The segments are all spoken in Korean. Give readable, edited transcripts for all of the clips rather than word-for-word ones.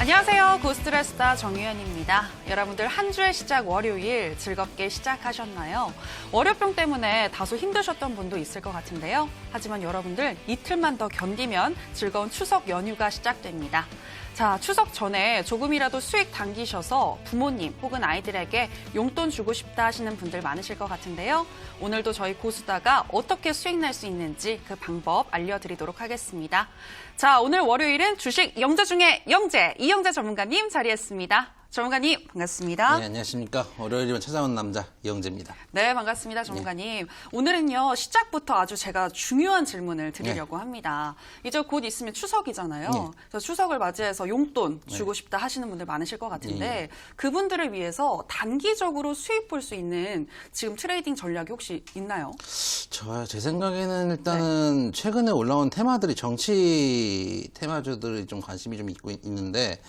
안녕하세요. 고스트레스타 정유현입니다. 여러분들 한 주의 시작 월요일 즐겁게 시작하셨나요? 월요병 때문에 다소 힘드셨던 분도 있을 것 같은데요. 하지만 여러분들 이틀만 더 견디면 즐거운 추석 연휴가 시작됩니다. 자, 추석 전에 조금이라도 수익 당기셔서 부모님 혹은 아이들에게 용돈 주고 싶다 하시는 분들 많으실 것 같은데요. 오늘도 저희 고수다가 어떻게 수익 낼 수 있는지 그 방법 알려드리도록 하겠습니다. 자, 오늘 월요일은 주식 영재 중에 영재, 이영재 전문가님 자리했습니다. 전문가님 반갑습니다. 네, 안녕하십니까. 월요일이면 찾아온 남자 이영재입니다. 네, 반갑습니다. 전문가님. 오늘은요, 시작부터 아주 제가 중요한 질문을 드리려고 합니다. 이제 곧 있으면 추석이잖아요. 그래서 추석을 맞이해서 용돈 주고 싶다 하시는 분들 많으실 것 같은데 그분들을 위해서 단기적으로 수익 볼 수 있는 지금 트레이딩 전략이 혹시 있나요? 제 생각에는 일단은 최근에 올라온 테마들이 정치 테마주들이 좀 관심이 좀 있는데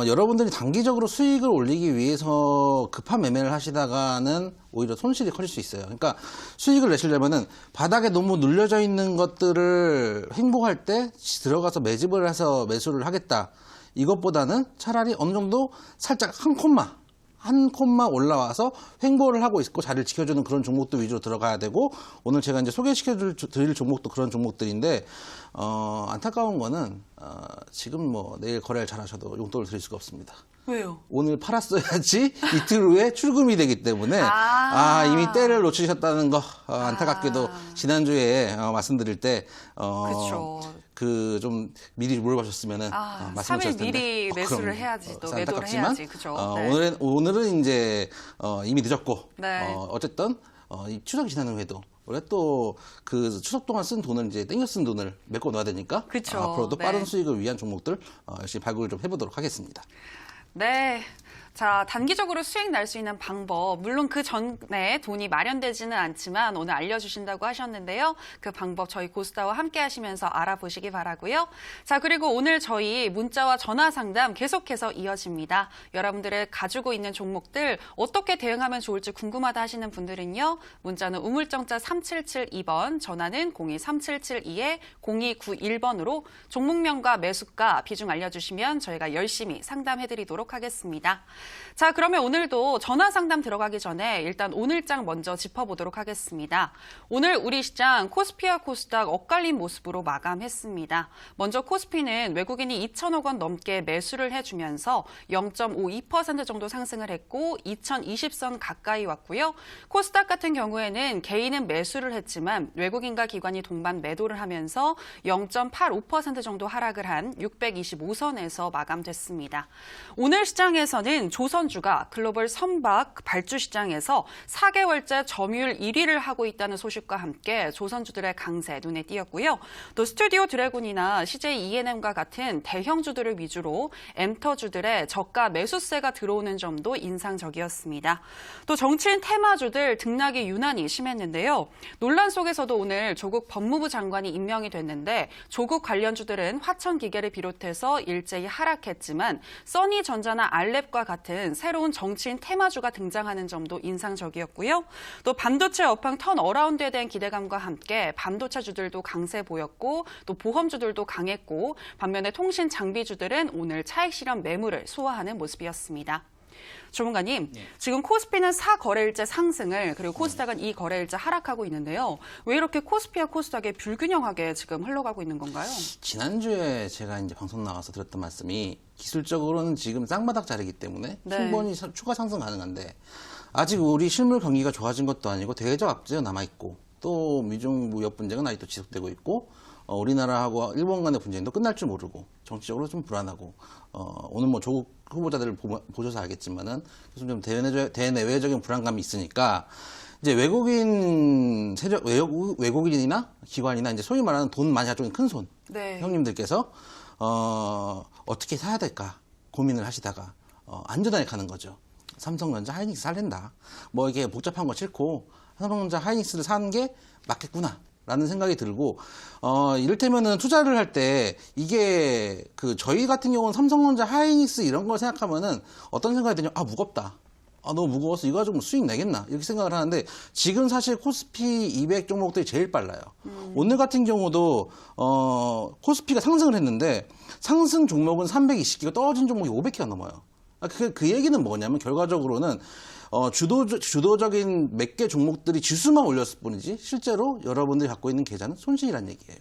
여러분들이 단기적으로 수익을 올리기 위해서 급한 매매를 하시다가는 오히려 손실이 커질 수 있어요. 그러니까 수익을 내시려면은 바닥에 너무 눌려져 있는 것들을 횡보할 때 들어가서 매집을 해서 매수를 하겠다. 이것보다는 차라리 어느 정도 살짝 한 콤마 올라와서 횡보를 하고 있고 자리를 지켜주는 그런 종목도 위주로 들어가야 되고, 오늘 제가 이제 소개시켜드릴 종목도 그런 종목들인데, 안타까운 거는, 지금 뭐 내일 거래를 잘 하셔도 용돈을 드릴 수가 없습니다. 왜요? 오늘 팔았어야지 이틀 후에 출금이 되기 때문에, 이미 때를 놓치셨다는 거, 안타깝게도 지난주에 말씀드릴 때, 그렇죠. 좀 미리 물어보셨으면은 말씀을 3일 미리 매수를 해야지, 또 매도를 해야지. 그죠? 오늘은 이제 이미 늦었고, 네. 어쨌든 이 추석이 지난 후에도 원래 또 그 추석 동안 쓴 돈을 이제 땡겨 쓴 돈을 메꿔 놔야 되니까, 그쵸. 앞으로도 빠른 수익을 위한 종목들 열심히 발굴을 좀 해보도록 하겠습니다. 네. 자, 단기적으로 수익 날 수 있는 방법, 물론 그 전에 돈이 마련되지는 않지만 오늘 알려주신다고 하셨는데요. 그 방법 저희 고스타와 함께 하시면서 알아보시기 바라고요. 자, 그리고 오늘 저희 문자와 전화 상담 계속해서 이어집니다. 여러분들의 가지고 있는 종목들 어떻게 대응하면 좋을지 궁금하다 하시는 분들은요. 문자는 우물정자 3772번, 전화는 023772-0291번으로 종목명과 매수가, 비중 알려주시면 저희가 열심히 상담해드리도록 하겠습니다. 자, 그러면 오늘도 전화 상담 들어가기 전에 일단 오늘장 먼저 짚어보도록 하겠습니다. 오늘 우리 시장 코스피와 코스닥 엇갈린 모습으로 마감했습니다. 먼저 코스피는 외국인이 2천억 원 넘게 매수를 해주면서 0.52% 정도 상승을 했고 2020선 가까이 왔고요. 코스닥 같은 경우에는 개인은 매수를 했지만 외국인과 기관이 동반 매도를 하면서 0.85% 정도 하락을 한 625선에서 마감됐습니다. 오늘 시장에서는 조선주가 글로벌 선박 발주 시장에서 4개월째 점유율 1위를 하고 있다는 소식과 함께 조선주들의 강세 눈에 띄었고요. 또 스튜디오 드래곤이나 CJ E&M과 같은 대형주들을 위주로 엔터주들의 저가 매수세가 들어오는 점도 인상적이었습니다. 또 정치인 테마주들 등락이 유난히 심했는데요. 논란 속에서도 오늘 조국 법무부 장관이 임명이 됐는데 조국 관련주들은 화천기계를 비롯해서 일제히 하락했지만 써니전자나 알랩과 같은 새로운 정치인 테마주가 등장하는 점도 인상적이었고요. 또 반도체 업황 턴어라운드에 대한 기대감과 함께 반도체주들도 강세 보였고 또 보험주들도 강했고 반면에 통신 장비주들은 오늘 차익 실현 매물을 소화하는 모습이었습니다. 전문가님, 지금 코스피는 4거래일째 상승을, 그리고 코스닥은 2거래일째 하락하고 있는데요. 왜 이렇게 코스피와 코스닥이 불균형하게 지금 흘러가고 있는 건가요? 지난주에 제가 이제 방송 나와서 드렸던 말씀이 기술적으로는 지금 쌍바닥 자리이기 때문에 충분히 추가 상승 가능한데, 아직 우리 실물 경기가 좋아진 것도 아니고 대외적 악재가 남아있고 또 미중 무역 분쟁은 아직도 지속되고 있고, 우리나라하고 일본 간의 분쟁도 끝날 줄 모르고 정치적으로 좀 불안하고, 오늘 뭐 조국 후보자들을 보셔서 알겠지만은 계속 좀 대내외적인 불안감이 있으니까 이제 외국인이나 기관이나 이제 소위 말하는 돈 많이 가지고 있는 큰 손 형님들께서 어떻게 사야 될까 고민을 하시다가 안전하게 가는 거죠. 삼성전자 하이닉스 살린다. 뭐 이게 복잡한 거 싫고 삼성전자 하이닉스를 사는 게 맞겠구나. 라는 생각이 들고, 이를테면은 투자를 할 때 이게 저희 같은 경우는 삼성전자 하이닉스 이런 걸 생각하면은 어떤 생각이 드냐면, 무겁다. 너무 무거워서 이거 가지고 수익 내겠나 이렇게 생각을 하는데 지금 사실 코스피 200 종목들이 제일 빨라요. 오늘 같은 경우도 코스피가 상승을 했는데 상승 종목은 320개가 떨어진 종목이 500개가 넘어요. 그 얘기는 뭐냐면 결과적으로는 주도적인 몇 개 종목들이 지수만 올렸을 뿐이지 실제로 여러분들이 갖고 있는 계좌는 손실이라는 얘기예요.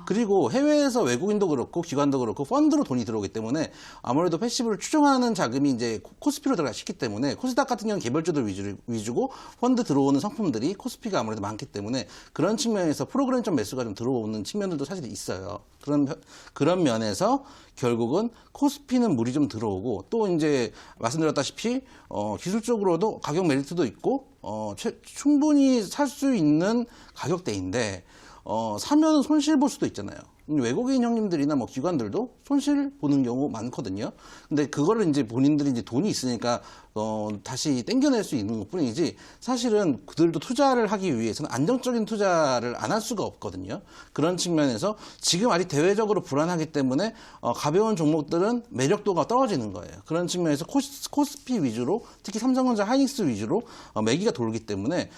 그리고 해외에서 외국인도 그렇고 기관도 그렇고 펀드로 돈이 들어오기 때문에 아무래도 패시브를 추종하는 자금이 이제 코스피로 들어가시기 때문에 코스닥 같은 경우는 개별주들 위주고 펀드 들어오는 상품들이 코스피가 아무래도 많기 때문에 그런 측면에서 프로그램적 매수가 좀 들어오는 측면들도 사실 있어요. 그런 면에서 결국은 코스피는 물이 좀 들어오고 또 이제 말씀드렸다시피 기술적으로도 가격 메리트도 있고 충분히 살 수 있는 가격대인데 사면 손실 볼 수도 있잖아요. 외국인 형님들이나 뭐 기관들도 손실 보는 경우 많거든요. 근데 그거를 이제 본인들이 이제 돈이 있으니까 다시 땡겨낼 수 있는 것 뿐이지 사실은 그들도 투자를 하기 위해서는 안정적인 투자를 안 할 수가 없거든요. 그런 측면에서 지금 아직 대외적으로 불안하기 때문에 가벼운 종목들은 매력도가 떨어지는 거예요. 그런 측면에서 코스피 위주로 특히 삼성전자 하이닉스 위주로 매기가 돌기 때문에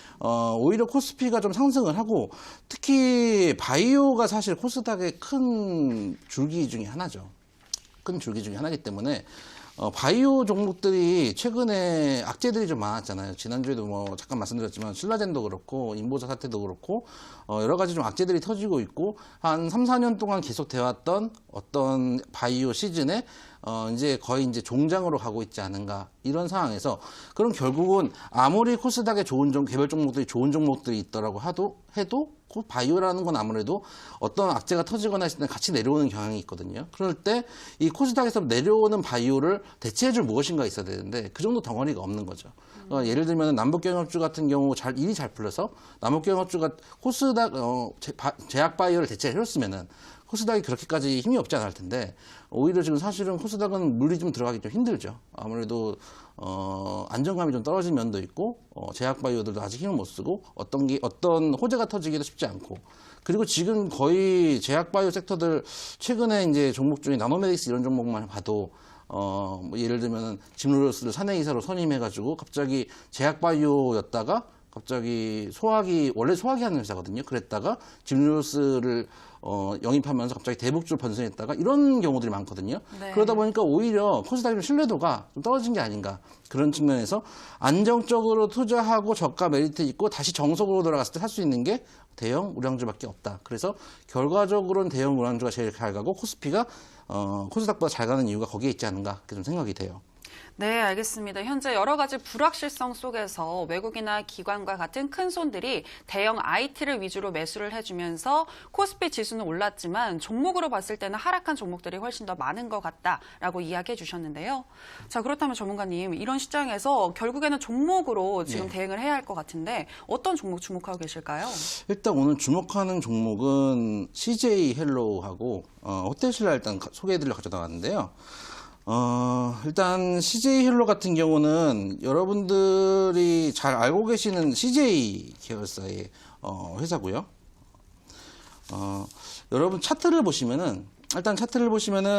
오히려 코스피가 좀 상승을 하고 특히 바이오가 사실 코스닥의 큰 줄기 중에 하나죠. 큰 줄기 중에 하나이기 때문에 바이오 종목들이 최근에 악재들이 좀 많았잖아요. 지난주에도 뭐 잠깐 말씀드렸지만 신라젠도 그렇고 인보사 사태도 그렇고 여러 가지 좀 악재들이 터지고 있고 한 3, 4년 동안 계속 되어왔던 어떤 바이오 시즌에 이제 거의 이제 종장으로 가고 있지 않은가 이런 상황에서 그럼 결국은 아무리 코스닥에 개별 종목들이 좋은 종목들이 있더라고 해도 바이오라는 건 아무래도 어떤 악재가 터지거나 했을 때 같이 내려오는 경향이 있거든요. 그럴 때 이 코스닥에서 내려오는 바이오를 대체해줄 무엇인가 있어야 되는데 그 정도 덩어리가 없는 거죠. 예를 들면 남북경협주 같은 경우 일이 잘 풀려서 남북경협주가 코스닥 제약바이오를 대체해줬으면은 코스닥이 그렇게까지 힘이 없지 않을 텐데 오히려 지금 사실은 코스닥은 물리 좀 들어가기 좀 힘들죠. 아무래도 안정감이 좀 떨어진 면도 있고 제약바이오들도 아직 힘을 못 쓰고 어떤 호재가 터지기도 쉽지 않고 그리고 지금 거의 제약바이오 섹터들 최근에 이제 종목 중에 나노메딕스 이런 종목만 봐도 뭐 예를 들면 짐노로스를 사내이사로 선임해가지고 갑자기 제약바이오였다가 갑자기 원래 소화기 하는 회사거든요. 그랬다가 짐노로스를 영입하면서 갑자기 대북주로 변선했다가 이런 경우들이 많거든요. 네. 그러다 보니까 오히려 코스닥의 좀 신뢰도가 좀 떨어진 게 아닌가 그런 측면에서 안정적으로 투자하고 저가 메리트 있고 다시 정석으로 돌아갔을 때 살 수 있는 게 대형 우량주밖에 없다. 그래서 결과적으로는 대형 우량주가 제일 잘 가고 코스피가 코스닥보다 잘 가는 이유가 거기에 있지 않은가 그렇게 좀 생각이 돼요. 네, 알겠습니다. 현재 여러 가지 불확실성 속에서 외국이나 기관과 같은 큰 손들이 대형 IT를 위주로 매수를 해주면서 코스피 지수는 올랐지만 종목으로 봤을 때는 하락한 종목들이 훨씬 더 많은 것 같다라고 이야기해 주셨는데요. 자, 그렇다면 전문가님, 이런 시장에서 결국에는 종목으로 지금 대응을 해야 할 것 같은데 어떤 종목 주목하고 계실까요? 일단 오늘 주목하는 종목은 CJ 헬로우하고 호텔신라 일단 소개해드리려고 가져나왔는데요. 일단 CJ 헬로 같은 경우는 여러분들이 잘 알고 계시는 CJ 계열사의 회사고요. 여러분 차트를 보시면은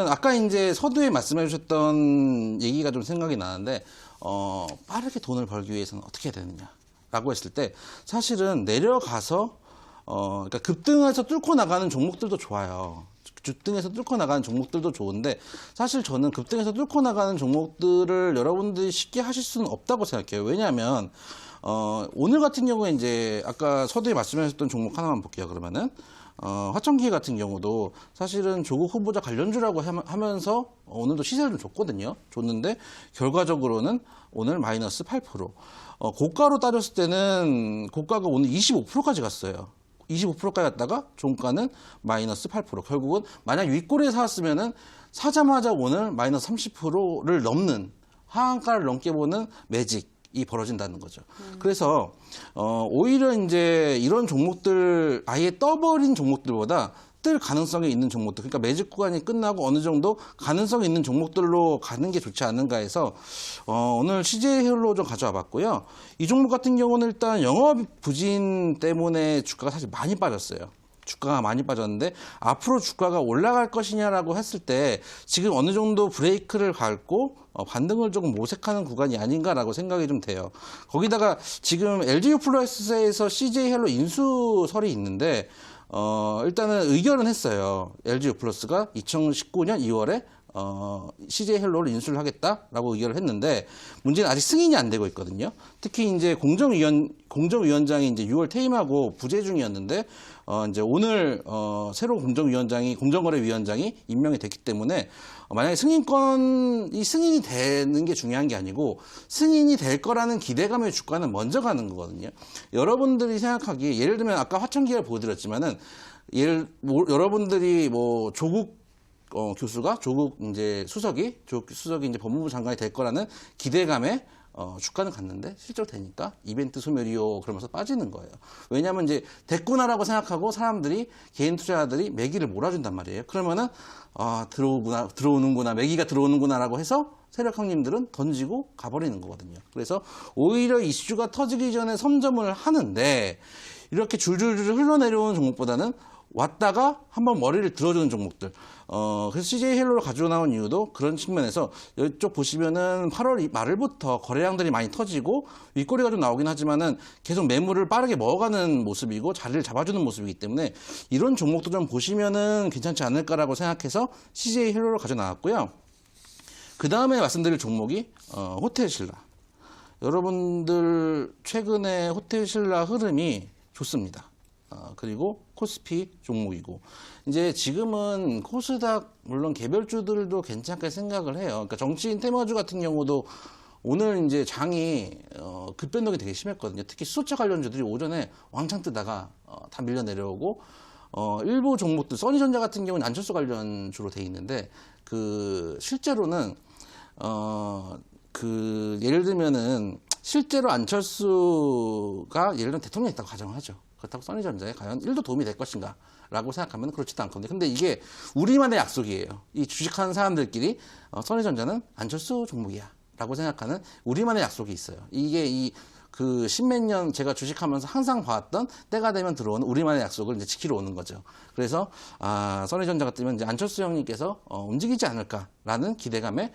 아까 이제 서두에 말씀해 주셨던 얘기가 좀 생각이 나는데 빠르게 돈을 벌기 위해서는 어떻게 해야 되느냐라고 했을 때 사실은 내려가서 그러니까 급등해서 뚫고 나가는 종목들도 좋아요. 급등해서 뚫고 나가는 종목들도 좋은데 사실 저는 급등해서 뚫고 나가는 종목들을 여러분들이 쉽게 하실 수는 없다고 생각해요. 왜냐하면 오늘 같은 경우에 이제 아까 서두에 말씀하셨던 종목 하나만 볼게요. 그러면은 화천기 같은 경우도 사실은 조국 후보자 관련주라고 하면서 오늘도 시세를 좀 줬거든요. 줬는데 결과적으로는 오늘 마이너스 8%. 고가로 따졌을 때는 고가가 오늘 25%까지 갔어요. 25%까지 갔다가 종가는 마이너스 8%. 결국은 만약 윗골에 사왔으면은 사자마자 오늘 마이너스 30%를 넘는 하한가를 넘게 보는 매직이 벌어진다는 거죠. 그래서 오히려 이제 이런 종목들 아예 떠버린 종목들보다 뜰 가능성이 있는 종목들, 그러니까 매직 구간이 끝나고 어느 정도 가능성이 있는 종목들로 가는 게 좋지 않은가 해서 오늘 CJ 헬로 좀 가져와 봤고요. 이 종목 같은 경우는 일단 영업 부진 때문에 주가가 사실 많이 빠졌어요. 주가가 많이 빠졌는데 앞으로 주가가 올라갈 것이냐라고 했을 때 지금 어느 정도 브레이크를 밟고 반등을 조금 모색하는 구간이 아닌가라고 생각이 좀 돼요. 거기다가 지금 LG유플러스에서 CJ헬로 인수설이 있는데 일단은 의결은 했어요. LG유플러스가 2019년 2월에 CJ헬로를 인수를 하겠다라고 의결을 했는데 문제는 아직 승인이 안 되고 있거든요. 특히 이제 공정위원장이 이제 6월 퇴임하고 부재 중이었는데 이제 오늘 새로 공정거래위원장이 임명이 됐기 때문에 만약에 승인이 되는 게 중요한 게 아니고 승인이 될 거라는 기대감의 주가는 먼저 가는 거거든요. 여러분들이 생각하기에 예를 들면 아까 화천기를 보여드렸지만은 여러분들이 뭐 조국 교수가 조국 수석이 이제 법무부 장관이 될 거라는 기대감에 주가는 갔는데 실제로 되니까 이벤트 소멸이요 그러면서 빠지는 거예요. 왜냐하면 이제 됐구나라고 생각하고 사람들이 개인 투자자들이 매기를 몰아준단 말이에요. 그러면은 들어오는구나 매기가 들어오는구나라고 해서 세력 형님들은 던지고 가버리는 거거든요. 그래서 오히려 이슈가 터지기 전에 선점을 하는데 이렇게 줄줄줄 흘러내려오는 종목보다는 왔다가 한번 머리를 들어주는 종목들. 그래서 CJ헬로를 가지고 나온 이유도 그런 측면에서 이쪽 보시면은 8월 말부터 거래량들이 많이 터지고 윗꼬리가 좀 나오긴 하지만은 계속 매물을 빠르게 먹어가는 모습이고 자리를 잡아주는 모습이기 때문에 이런 종목도 좀 보시면은 괜찮지 않을까라고 생각해서 CJ헬로를 가져 나왔고요. 그 다음에 말씀드릴 종목이 호텔신라. 여러분들 최근에 호텔신라 흐름이 좋습니다. 그리고 코스피 종목이고 이제 지금은 코스닥 물론 개별주들도 괜찮게 생각을 해요. 그러니까 정치인 테마주 같은 경우도 오늘 이제 장이 급변동이 되게 심했거든요. 특히 수소차 관련주들이 오전에 왕창 뜨다가 다 밀려 내려오고 일부 종목들 써니전자 같은 경우는 안철수 관련주로 돼 있는데 그 실제로는 예를 들면은 실제로 안철수가 예를 들면 대통령이 있다고 가정하죠. 그렇다고 써니전자에 과연 1도 도움이 될 것인가 라고 생각하면 그렇지도 않거든요. 근데 이게 우리만의 약속이에요. 이 주식하는 사람들끼리 써니전자는 안철수 종목이야 라고 생각하는 우리만의 약속이 있어요. 이게 그 십몇 년 제가 주식하면서 항상 봐왔던 때가 되면 들어오는 우리만의 약속을 이제 지키러 오는 거죠. 그래서 써니전자가 뜨면 이제 안철수 형님께서 움직이지 않을까라는 기대감에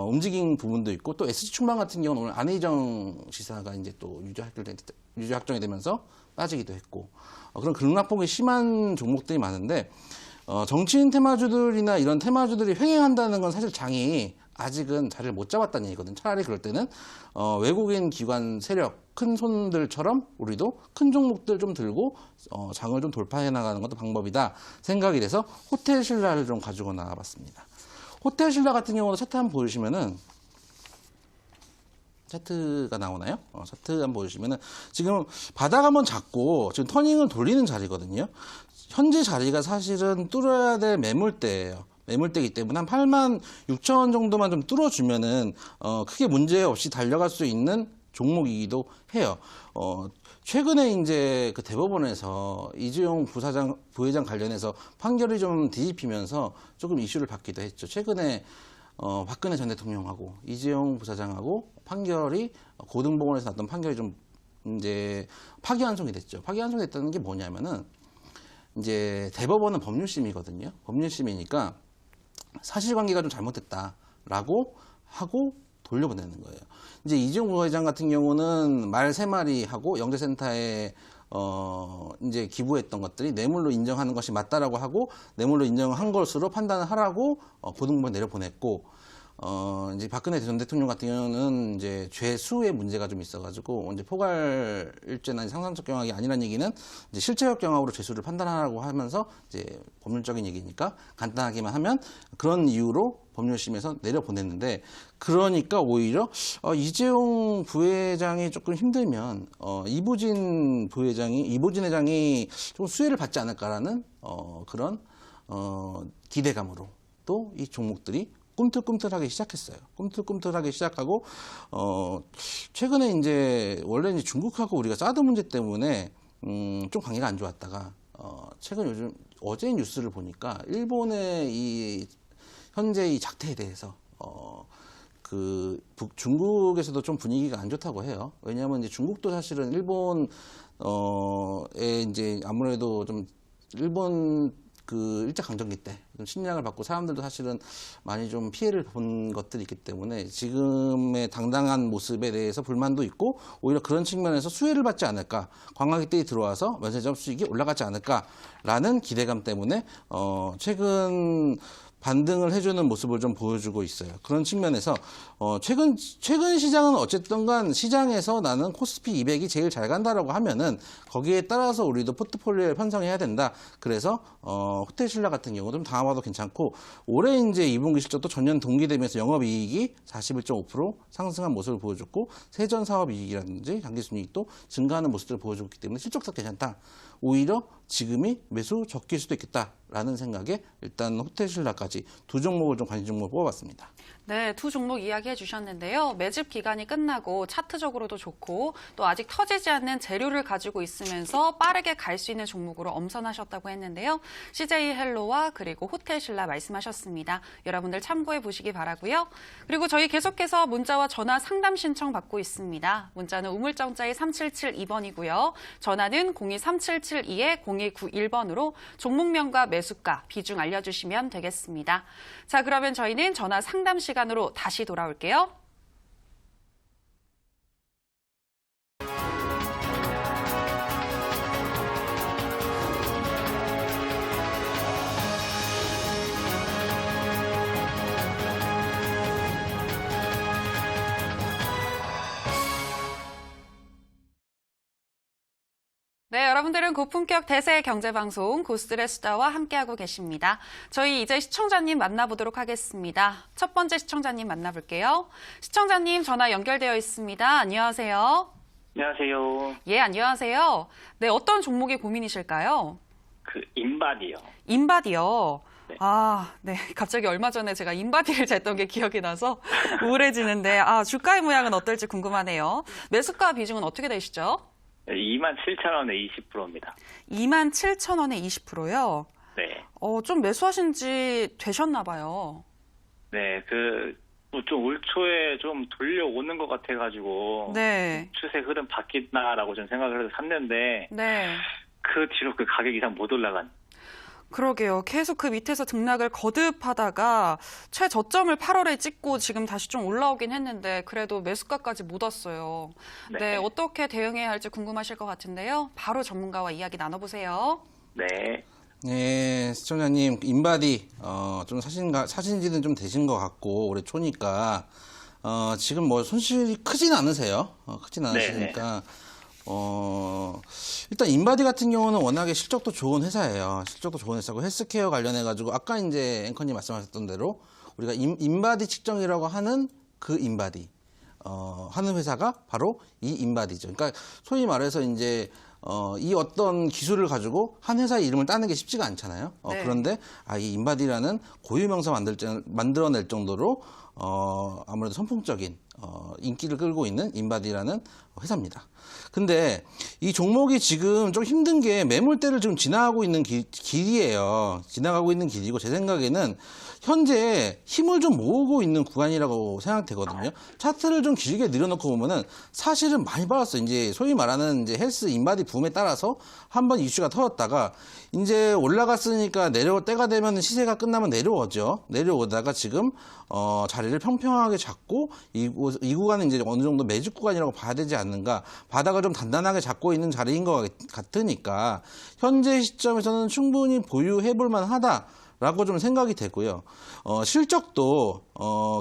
움직인 부분도 있고 또 SG충망 같은 경우는 오늘 안희정 지사가 이제 또 유죄 확정이 되면서 빠지기도 했고 그런 급락폭이 심한 종목들이 많은데 정치인 테마주들이나 이런 테마주들이 횡행한다는 건 사실 장이 아직은 자리를 못 잡았다는 얘기거든요. 차라리 그럴 때는 외국인 기관 세력 큰 손들처럼 우리도 큰 종목들 좀 들고 장을 좀 돌파해 나가는 것도 방법이다 생각이 돼서 호텔신라를 좀 가지고 나와봤습니다. 호텔신라 같은 경우는 차트 한번 보시면은 차트가 나오나요? 차트 한번 보시면은 지금 바닥 한번 잡고 지금 터닝을 돌리는 자리거든요. 현재 자리가 사실은 뚫어야 될 매물대예요. 매물대이기 때문에 한 86,000원 정도만 좀 뚫어주면은 크게 문제 없이 달려갈 수 있는 종목이기도 해요. 최근에 이제 그 대법원에서 이재용 부회장 관련해서 판결이 좀 뒤집히면서 조금 이슈를 받기도 했죠. 최근에 박근혜 전 대통령하고 이재용 부사장하고 판결이 고등법원에서 났던 판결이 좀 이제 파기환송이 됐죠. 파기환송이 됐다는 게 뭐냐면은 이제 대법원은 법률심이거든요. 법률심이니까 사실관계가 좀 잘못됐다라고 하고 돌려보내는 거예요. 이제 이재용 부회장 같은 경우는 말 3마리 하고 영재센터에 이제 기부했던 것들이 뇌물로 인정하는 것이 맞다라고 하고 뇌물로 인정한 것으로 판단을 하라고 고등법원에 내려보냈고 이제 박근혜 전 대통령 같은 경우는 이제 죄수의 문제가 좀 있어가지고 이제 포괄일죄나 상상적 경악이 아니라는 얘기는 이제 실체적 경악으로 죄수를 판단하라고 하면서 이제 법률적인 얘기니까 간단하게만 하면 그런 이유로 법률심에서 내려보냈는데 그러니까 오히려 이재용 부회장이 조금 힘들면 이보진 회장이 좀 수혜를 받지 않을까라는 그런 기대감으로 또 이 종목들이 꿈틀꿈틀하게 시작했어요. 꿈틀꿈틀하게 시작하고 최근에 이제 원래 이제 중국하고 우리가 사드 문제 때문에 좀 관계가 안 좋았다가 최근 요즘 어제 뉴스를 보니까 일본의 이 현재 이 작태에 대해서 중국에서도 좀 분위기가 안 좋다고 해요. 왜냐하면 이제 중국도 사실은 일본에 이제 아무래도 좀 일본 그 일제강점기 때 침략을 받고 사람들도 사실은 많이 좀 피해를 본 것들이 있기 때문에 지금의 당당한 모습에 대해서 불만도 있고 오히려 그런 측면에서 수혜를 받지 않을까, 관광객들이 들어와서 면세점 수익이 올라가지 않을까라는 기대감 때문에 최근 반등을 해주는 모습을 좀 보여주고 있어요. 그런 측면에서 최근 시장은 어쨌든 간 시장에서 나는 코스피 200이 제일 잘 간다라고 하면은 거기에 따라서 우리도 포트폴리오를 편성해야 된다. 그래서 호텔 신라 같은 경우도 좀 다음화도 괜찮고 올해 이제 2분기 실적도 전년 동기 대비해서 영업이익이 41.5% 상승한 모습을 보여줬고 세전 사업이익이라든지 당기순이익도 증가하는 모습들을 보여주고 있기 때문에 실적도 괜찮다. 오히려 지금이 매수 적기일 수도 있겠다라는 생각에 일단 호텔 신라까지 두 종목을 좀 관심 종목을 뽑아봤습니다. 네, 두 종목 이야기해 주셨는데요. 매집 기간이 끝나고 차트적으로도 좋고 또 아직 터지지 않는 재료를 가지고 있으면서 빠르게 갈 수 있는 종목으로 엄선하셨다고 했는데요. CJ 헬로와 그리고 호텔 신라 말씀하셨습니다. 여러분들 참고해 보시기 바라고요. 그리고 저희 계속해서 문자와 전화 상담 신청 받고 있습니다. 문자는 우물정자의 3772번이고요. 전화는 02377-2-0191번으로 종목명과 매수가, 비중 알려주시면 되겠습니다. 자, 그러면 저희는 전화 상담 시간으로 다시 돌아올게요. 네, 여러분들은 고품격 대세 경제방송 고스들의 수다와 함께하고 계십니다. 저희 이제 시청자님 만나보도록 하겠습니다. 첫 번째 시청자님 만나볼게요. 시청자님 전화 연결되어 있습니다. 안녕하세요. 안녕하세요. 예, 안녕하세요. 네, 어떤 종목이 고민이실까요? 인바디요. 인바디요. 네. 아, 네. 갑자기 얼마 전에 제가 인바디를 쟀던 게 기억이 나서 우울해지는데, 주가의 모양은 어떨지 궁금하네요. 매수가 비중은 어떻게 되시죠? 27,000원에 20%입니다. 27,000원에 20%요? 네. 좀 매수하신 지 되셨나 봐요. 네, 좀 올 초에 좀 돌려오는 것 같아가지고. 네. 추세 흐름 바뀌나라고 좀 생각을 해서 샀는데. 네. 그 뒤로 그 가격 이상 못 올라간. 그러게요. 계속 그 밑에서 등락을 거듭하다가 최저점을 8월에 찍고 지금 다시 좀 올라오긴 했는데 그래도 매수가까지 못 왔어요. 네. 네, 어떻게 대응해야 할지 궁금하실 것 같은데요. 바로 전문가와 이야기 나눠보세요. 네. 네, 시청자님, 인바디, 좀 사신 지는 좀 되신 것 같고, 올해 초니까, 지금 뭐 손실이 크진 않으세요. 크진 않으시니까, 일단 인바디 같은 경우는 워낙에 실적도 좋은 회사예요. 실적도 좋은 회사고, 헬스케어 관련해가지고, 아까 이제 앵커님 말씀하셨던 대로, 우리가 인바디 측정이라고 하는 그 인바디, 하는 회사가 바로 이 인바디죠. 그러니까, 소위 말해서 이제, 이 어떤 기술을 가지고 한 회사의 이름을 따는 게 쉽지가 않잖아요. 네. 그런데 이 인바디라는 고유명사 만들어낼 정도로 아무래도 선풍적인 인기를 끌고 있는 인바디라는 회사입니다. 근데 이 종목이 지금 좀 힘든 게 매물대를 지금 지나가고 있는 길이에요. 지나가고 있는 길이고 제 생각에는 현재 힘을 좀 모으고 있는 구간이라고 생각되거든요. 차트를 좀 길게 늘여놓고 보면은 사실은 많이 빠졌어요. 이제 소위 말하는 이제 헬스 인바디 붐에 따라서 한번 이슈가 터졌다가 이제 올라갔으니까 내려올 때가 되면 시세가 끝나면 내려오죠. 내려오다가 지금 자리를 평평하게 잡고 이 구간은 이제 어느 정도 매집 구간이라고 봐야 되지 않는가. 바닥을 좀 단단하게 잡고 있는 자리인 것 같으니까 현재 시점에서는 충분히 보유해 볼 만하다. 라고 좀 생각이 되고요. 실적도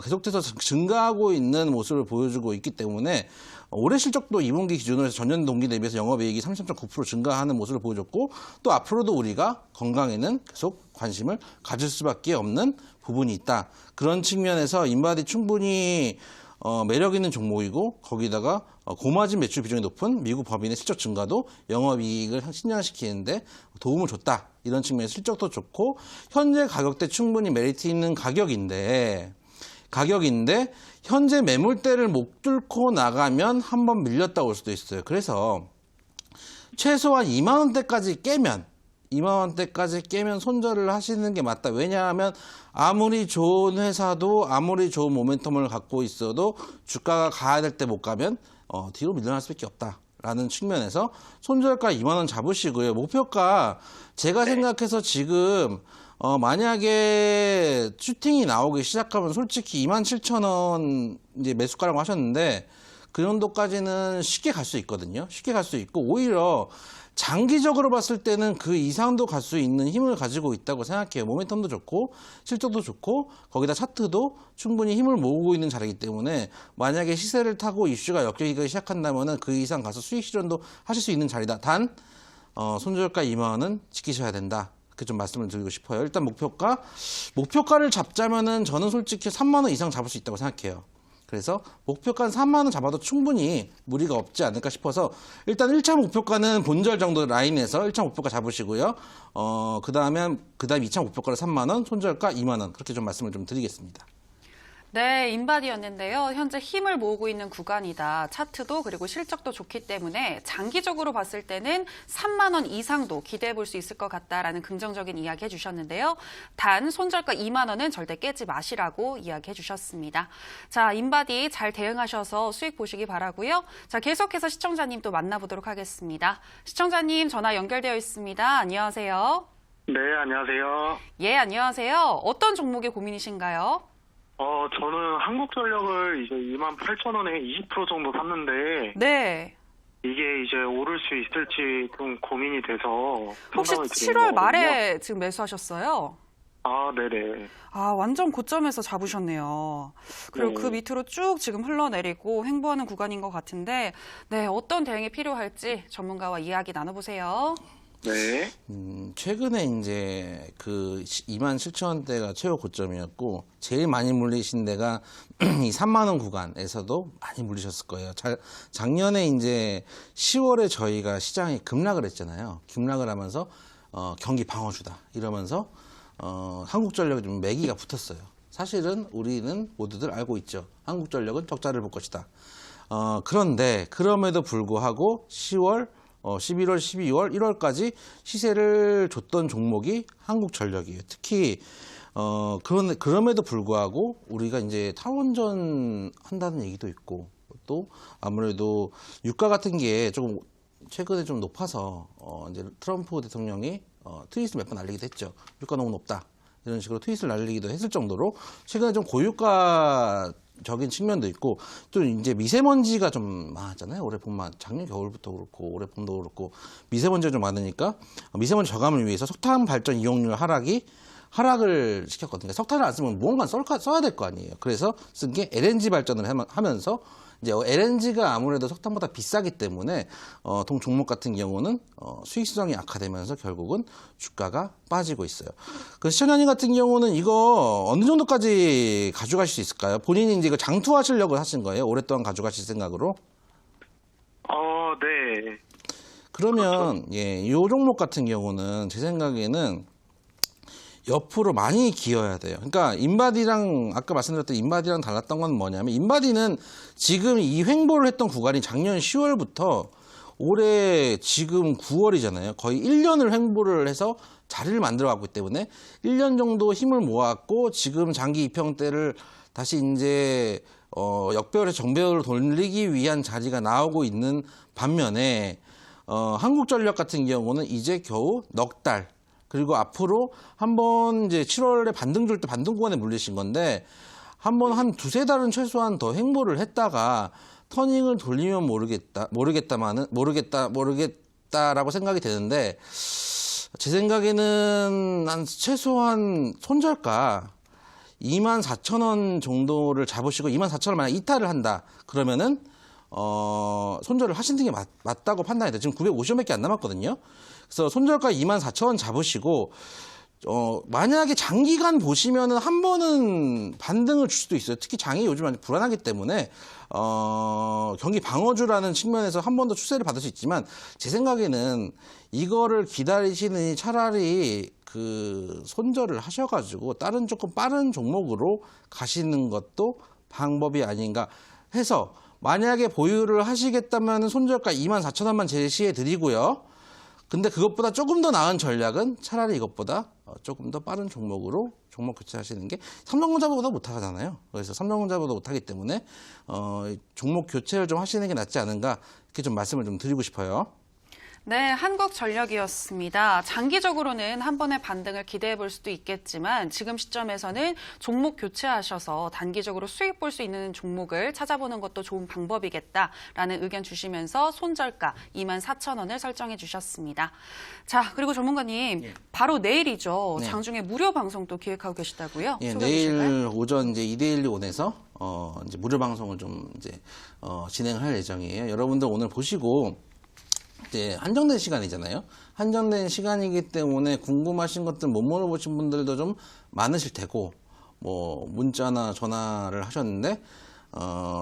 계속해서 증가하고 있는 모습을 보여주고 있기 때문에 올해 실적도 2분기 기준으로 해서 전년 동기 대비해서 영업이익이 33.9% 증가하는 모습을 보여줬고 또 앞으로도 우리가 건강에는 계속 관심을 가질 수밖에 없는 부분이 있다. 그런 측면에서 인바디 충분히 매력 있는 종목이고 거기다가 고마진 매출 비중이 높은 미국 법인의 실적 증가도 영업이익을 신장시키는데 도움을 줬다. 이런 측면에서 실적도 좋고 현재 가격대 충분히 메리트 있는 가격인데 현재 매물대를 못 뚫고 나가면 한번 밀렸다 올 수도 있어요. 그래서 최소한 2만 원대까지 깨면 2만 원대까지 깨면 손절을 하시는 게 맞다. 왜냐하면 아무리 좋은 회사도 아무리 좋은 모멘텀을 갖고 있어도 주가가 가야 될 때 못 가면 뒤로 밀려날 수밖에 없다. 라는 측면에서 손절가 2만 원 잡으시고요. 목표가 제가 생각해서 지금 만약에 슈팅이 나오기 시작하면 솔직히 27,000원 이제 매수가라고 하셨는데 그 정도까지는 쉽게 갈 수 있거든요. 쉽게 갈 수 있고 오히려 장기적으로 봤을 때는 그 이상도 갈 수 있는 힘을 가지고 있다고 생각해요. 모멘텀도 좋고 실적도 좋고 거기다 차트도 충분히 힘을 모으고 있는 자리이기 때문에 만약에 시세를 타고 이슈가 엮이기 시작한다면 그 이상 가서 수익 실현도 하실 수 있는 자리다. 단 손절가 2만 원은 지키셔야 된다. 그렇게 좀 말씀을 드리고 싶어요. 일단 목표가를 잡자면은 저는 솔직히 3만 원 이상 잡을 수 있다고 생각해요. 그래서 목표가는 3만 원 잡아도 충분히 무리가 없지 않을까 싶어서 일단 1차 목표가는 본절 정도 라인에서 1차 목표가 잡으시고요. 그다음 2차 목표가를 3만 원, 손절가 2만 원 그렇게 좀 말씀을 좀 드리겠습니다. 네, 인바디였는데요. 현재 힘을 모으고 있는 구간이다. 차트도 그리고 실적도 좋기 때문에 장기적으로 봤을 때는 3만 원 이상도 기대해 볼 수 있을 것 같다라는 긍정적인 이야기 해주셨는데요. 단 손절가 2만 원은 절대 깨지 마시라고 이야기해 주셨습니다. 자, 인바디 잘 대응하셔서 수익 보시기 바라고요. 자, 계속해서 시청자님 또 만나보도록 하겠습니다. 시청자님 전화 연결되어 있습니다. 안녕하세요. 네, 안녕하세요. 예, 안녕하세요. 어떤 종목이 고민이신가요? 저는 한국전력을 이제 28,000원에 20% 정도 샀는데, 네. 이게 이제 오를 수 있을지 좀 고민이 돼서. 혹시 상담을 7월 드리는 거거든요. 말에 지금 매수하셨어요? 아, 네네. 아, 완전 고점에서 잡으셨네요. 그리고 네. 그 밑으로 쭉 지금 흘러내리고 횡보하는 구간인 것 같은데, 네, 어떤 대응이 필요할지 전문가와 이야기 나눠보세요. 네. 최근에 이제 그 27,000원대가 최고 고점이었고 제일 많이 물리신 데가 이 3만 원 구간에서도 많이 물리셨을 거예요. 작년에 이제 10월에 저희가 시장이 급락을 했잖아요. 급락을 하면서 경기 방어주다 이러면서 한국전력에 좀 매기가 붙었어요. 사실은 우리는 모두들 알고 있죠. 한국전력은 적자를 볼 것이다. 그런데 그럼에도 불구하고 10월 11월, 12월, 1월까지 시세를 줬던 종목이 한국전력이에요. 특히 그럼에도 불구하고 우리가 이제 탈원전 한다는 얘기도 있고 또 아무래도 유가 같은 게 조금 최근에 좀 높아서 이제 트럼프 대통령이 트윗을 몇 번 날리기도 했죠. 유가 너무 높다. 이런 식으로 트윗을 날리기도 했을 정도로 최근에 좀 고유가적인 측면도 있고 또 이제 미세먼지가 좀 많았잖아요. 올해 봄만 작년 겨울부터 그렇고 올해 봄도 그렇고 미세먼지가 좀 많으니까 미세먼지 저감을 위해서 석탄 발전 이용률 하락을 시켰거든요. 석탄을 안 쓰면 무언가 써야 될 거 아니에요. 그래서 쓴 게 LNG 발전을 하면서 이제 LNG가 아무래도 석탄보다 비싸기 때문에 동 종목 같은 경우는 수익성이 악화되면서 결국은 주가가 빠지고 있어요. 그 시청자님 같은 경우는 이거 어느 정도까지 가져가실 수 있을까요? 본인이 이제 이거 장투하시려고 하신 거예요? 오랫동안 가져가실 생각으로? 네. 그러면 예, 이 종목 같은 경우는 제 생각에는 옆으로 많이 기어야 돼요. 그러니까 인바디랑 아까 말씀드렸던 인바디랑 달랐던 건 뭐냐면 인바디는 지금 이 횡보를 했던 구간이 작년 10월부터 올해 지금 9월이잖아요. 거의 1년을 횡보를 해서 자리를 만들어 갔기 때문에 1년 정도 힘을 모았고 지금 장기 입형 때를 다시 이제 역배열에서 정배열로 돌리기 위한 자리가 나오고 있는 반면에 한국전력 같은 경우는 이제 겨우 넉 달 그리고 앞으로 한번 이제 7월에 반등 줄 때 반등 구간에 물리신 건데 한번 한 두세 달은 최소한 더 횡보를 했다가 터닝을 돌리면 모르겠다라고 생각이 되는데 제 생각에는 한 최소한 손절가 24,000원 정도를 잡으시고 24,000원 만약 이탈을 한다 그러면은 손절을 하시는 게 맞다고 판단해야 돼요. 지금 950원밖에 안 남았거든요. 그래서 손절가 24,000원 잡으시고 만약에 장기간 보시면은 한 번은 반등을 줄 수도 있어요. 특히 장이 요즘 많이 불안하기 때문에 경기 방어주라는 측면에서 한 번 더 추세를 받을 수 있지만 제 생각에는 이거를 기다리시는 차라리 그 손절을 하셔가지고 다른 조금 빠른 종목으로 가시는 것도 방법이 아닌가 해서 만약에 보유를 하시겠다면 손절가 24,000원만 제시해 드리고요. 근데 그것보다 조금 더 나은 전략은 차라리 이것보다 조금 더 빠른 종목으로 종목 교체하시는 게 삼성전자보다 못하잖아요. 그래서 삼성전자보다 못하기 때문에 종목 교체를 좀 하시는 게 낫지 않은가 이렇게 좀 말씀을 좀 드리고 싶어요. 네, 한국전력이었습니다. 장기적으로는 한 번의 반등을 기대해 볼 수도 있겠지만 지금 시점에서는 종목 교체하셔서 단기적으로 수익 볼 수 있는 종목을 찾아보는 것도 좋은 방법이겠다라는 의견 주시면서 손절가 24,000원을 설정해 주셨습니다. 자, 그리고 전문가님, 바로 내일이죠. 네. 장중에 무료 방송도 기획하고 계시다고요? 예, 소개해 내일 주실까요? 오전 이제 2대1 온에서 이제 무료 방송을 좀 이제 진행을 할 예정이에요. 여러분들 오늘 보시고 이제 한정된 시간이잖아요. 한정된 시간이기 때문에 궁금하신 것들 못 물어보신 분들도 좀 많으실 테고, 뭐 문자나 전화를 하셨는데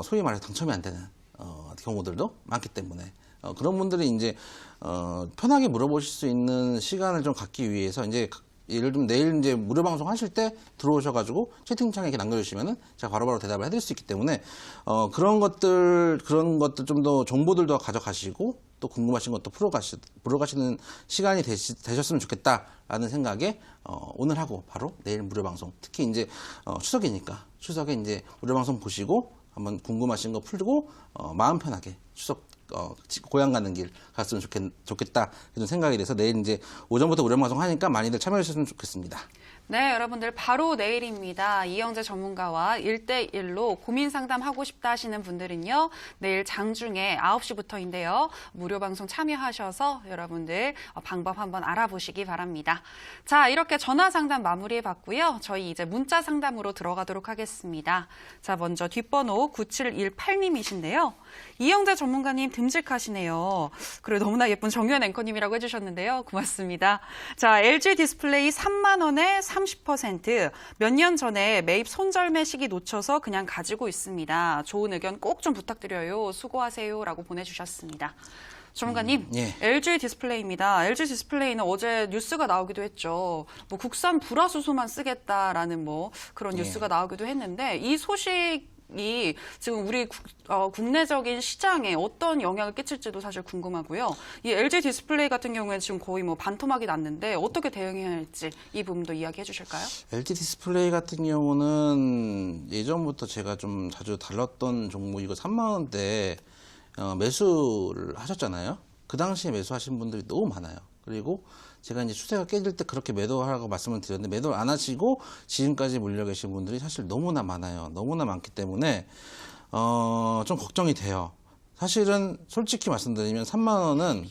소위 말해서 당첨이 안 되는 경우들도 많기 때문에 그런 분들이 이제 편하게 물어보실 수 있는 시간을 좀 갖기 위해서 이제 예를 들면 내일 이제 무료 방송 하실 때 들어오셔가지고 채팅창에 이렇게 남겨주시면은 제가 바로바로 대답을 해드릴 수 있기 때문에 그런 것들 좀 더 정보들도 가져가시고 또 궁금하신 것도 풀어가시는 시간이 되셨으면 좋겠다라는 생각에 오늘 하고 바로 내일 무료 방송, 특히 이제 추석이니까 추석에 이제 무료 방송 보시고 한번 궁금하신 거 풀고 마음 편하게 추석 고향 가는 길 갔으면 좋겠다 그런 생각이 돼서 내일 이제 오전부터 무료 방송 하니까 많이들 참여해 주셨으면 좋겠습니다. 네, 여러분들 바로 내일입니다. 이영재 전문가와 1대1로 고민 상담하고 싶다 하시는 분들은요. 내일 장중에 9시부터인데요. 무료 방송 참여하셔서 여러분들 방법 한번 알아보시기 바랍니다. 자, 이렇게 전화 상담 마무리해 봤고요. 저희 이제 문자 상담으로 들어가도록 하겠습니다. 자, 먼저 뒷번호 9718님이신데요. 이영재 전문가님 듬직하시네요. 그리고 너무나 예쁜 정유현 앵커님이라고 해주셨는데요. 고맙습니다. 자, LG 디스플레이 3만 원에 30%, 몇 년 전에 매입 손절매 시기 놓쳐서 그냥 가지고 있습니다. 좋은 의견 꼭 좀 부탁드려요. 수고하세요. 라고 보내주셨습니다. 전문가님, 예. LG 디스플레이입니다. LG 디스플레이는 어제 뉴스가 나오기도 했죠. 뭐 국산 불화수소만 쓰겠다라는 뭐 그런 예. 뉴스가 나오기도 했는데 이 소식이 지금 우리 국내적인 시장에 어떤 영향을 끼칠지도 사실 궁금하고요. 이 LG 디스플레이 같은 경우에는 지금 거의 뭐 반토막이 났는데 어떻게 대응해야 할지 이 부분도 이야기해 주실까요? LG 디스플레이 같은 경우는 예전부터 제가 좀 자주 다뤘던 종목이고 3만 원대 매수를 하셨잖아요. 그 당시에 매수하신 분들이 너무 많아요. 그리고 제가 이제 추세가 깨질 때 그렇게 매도하라고 말씀을 드렸는데 매도를 안 하시고 지금까지 물려 계신 분들이 사실 너무나 많아요. 너무나 많기 때문에 좀 걱정이 돼요. 사실은 솔직히 말씀드리면 3만 원은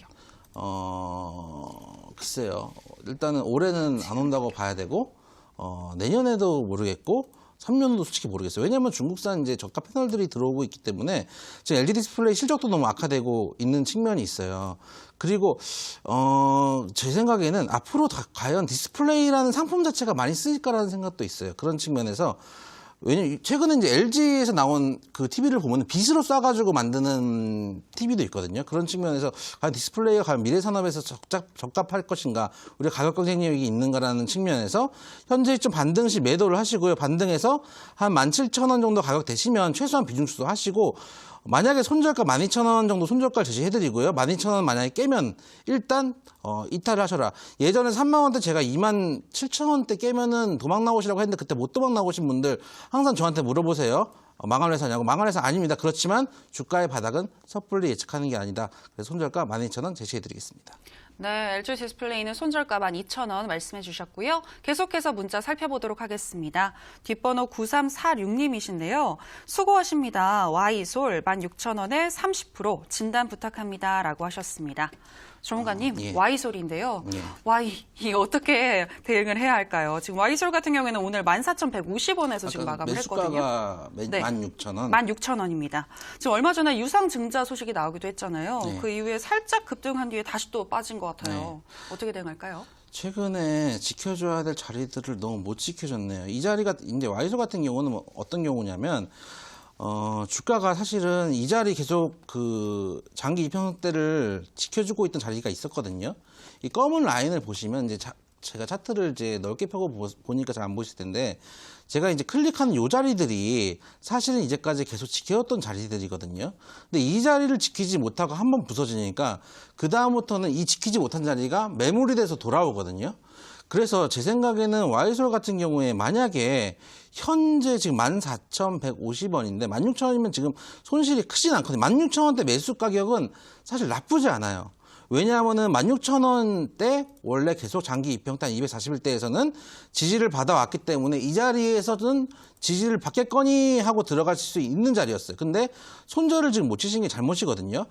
글쎄요. 일단은 올해는 안 온다고 봐야 되고 내년에도 모르겠고 3년도 솔직히 모르겠어요. 왜냐하면 중국산 이제 저가 패널들이 들어오고 있기 때문에 지금 LG 디스플레이 실적도 너무 악화되고 있는 측면이 있어요. 그리고 제 생각에는 앞으로 과연 디스플레이라는 상품 자체가 많이 쓰일까라는 생각도 있어요. 그런 측면에서 왜냐면 최근에 이제 LG에서 나온 그 TV를 보면 빗으로 쏴가지고 만드는 TV도 있거든요. 그런 측면에서 과연 디스플레이가 과연 미래 산업에서 적합할 것인가, 우리가 가격 경쟁력이 있는가라는 측면에서 현재 좀 반등 시 매도를 하시고요. 반등해서 한 17,000원 정도 가격 되시면 최소한 비중 추소하시고 만약에 손절가 12,000원 정도 손절가를 제시해드리고요. 12,000원 만약에 깨면 일단 이탈을 하셔라. 예전에 3만 원대 제가 27,000원대 깨면은 도망 나오시라고 했는데 그때 못 도망 나오신 분들 항상 저한테 물어보세요. 망할 회사냐고. 망할 회사 아닙니다. 그렇지만 주가의 바닥은 섣불리 예측하는 게 아니다. 그래서 손절가 12,000원 제시해드리겠습니다. 네, LG 디스플레이는 손절가 12,000원 말씀해 주셨고요. 계속해서 문자 살펴보도록 하겠습니다. 뒷번호 9346님이신데요. 수고하십니다. Y솔 16,000원에 30% 진단 부탁합니다. 라고 하셨습니다. 전문가님, 예. Y솔인데요. 예. Y, 이 어떻게 대응을 해야 할까요? 지금 Y솔 같은 경우에는 오늘 14,150원에서 지금 마감을 했거든요. 매수가가 네. 16,000원. 16,000원입니다. 지금 얼마 전에 유상증자 소식이 나오기도 했잖아요. 네. 그 이후에 살짝 급등한 뒤에 다시 또 빠진 것 같아요. 어떻게 대응할까요? 최근에 지켜줘야 될 자리들을 너무 못 지켜줬네요. 이 자리가 이제 와이소 같은 경우는 뭐 어떤 경우냐면 주가가 사실은 이 자리 계속 그 장기 이평선대를 지켜주고 있던 자리가 있었거든요. 이 검은 라인을 보시면 이제 제가 차트를 이제 넓게 펴고 보니까 잘 안 보실 텐데, 제가 이제 클릭한 요 자리들이 사실은 이제까지 계속 지켜왔던 자리들이거든요. 근데 이 자리를 지키지 못하고 한번 부서지니까 그다음부터는 이 지키지 못한 자리가 매물이 돼서 돌아오거든요. 그래서 제 생각에는 와이솔 같은 경우에 만약에 현재 지금 14,150원인데 16,000원이면 지금 손실이 크진 않거든요. 16,000원대 매수 가격은 사실 나쁘지 않아요. 왜냐하면은 16,000원대 원래 계속 장기 입평단 241대에서는 지지를 받아왔기 때문에 이 자리에서는 지지를 받겠거니 하고 들어가실 수 있는 자리였어요. 근데 손절을 지금 못 치신 게 잘못이거든요.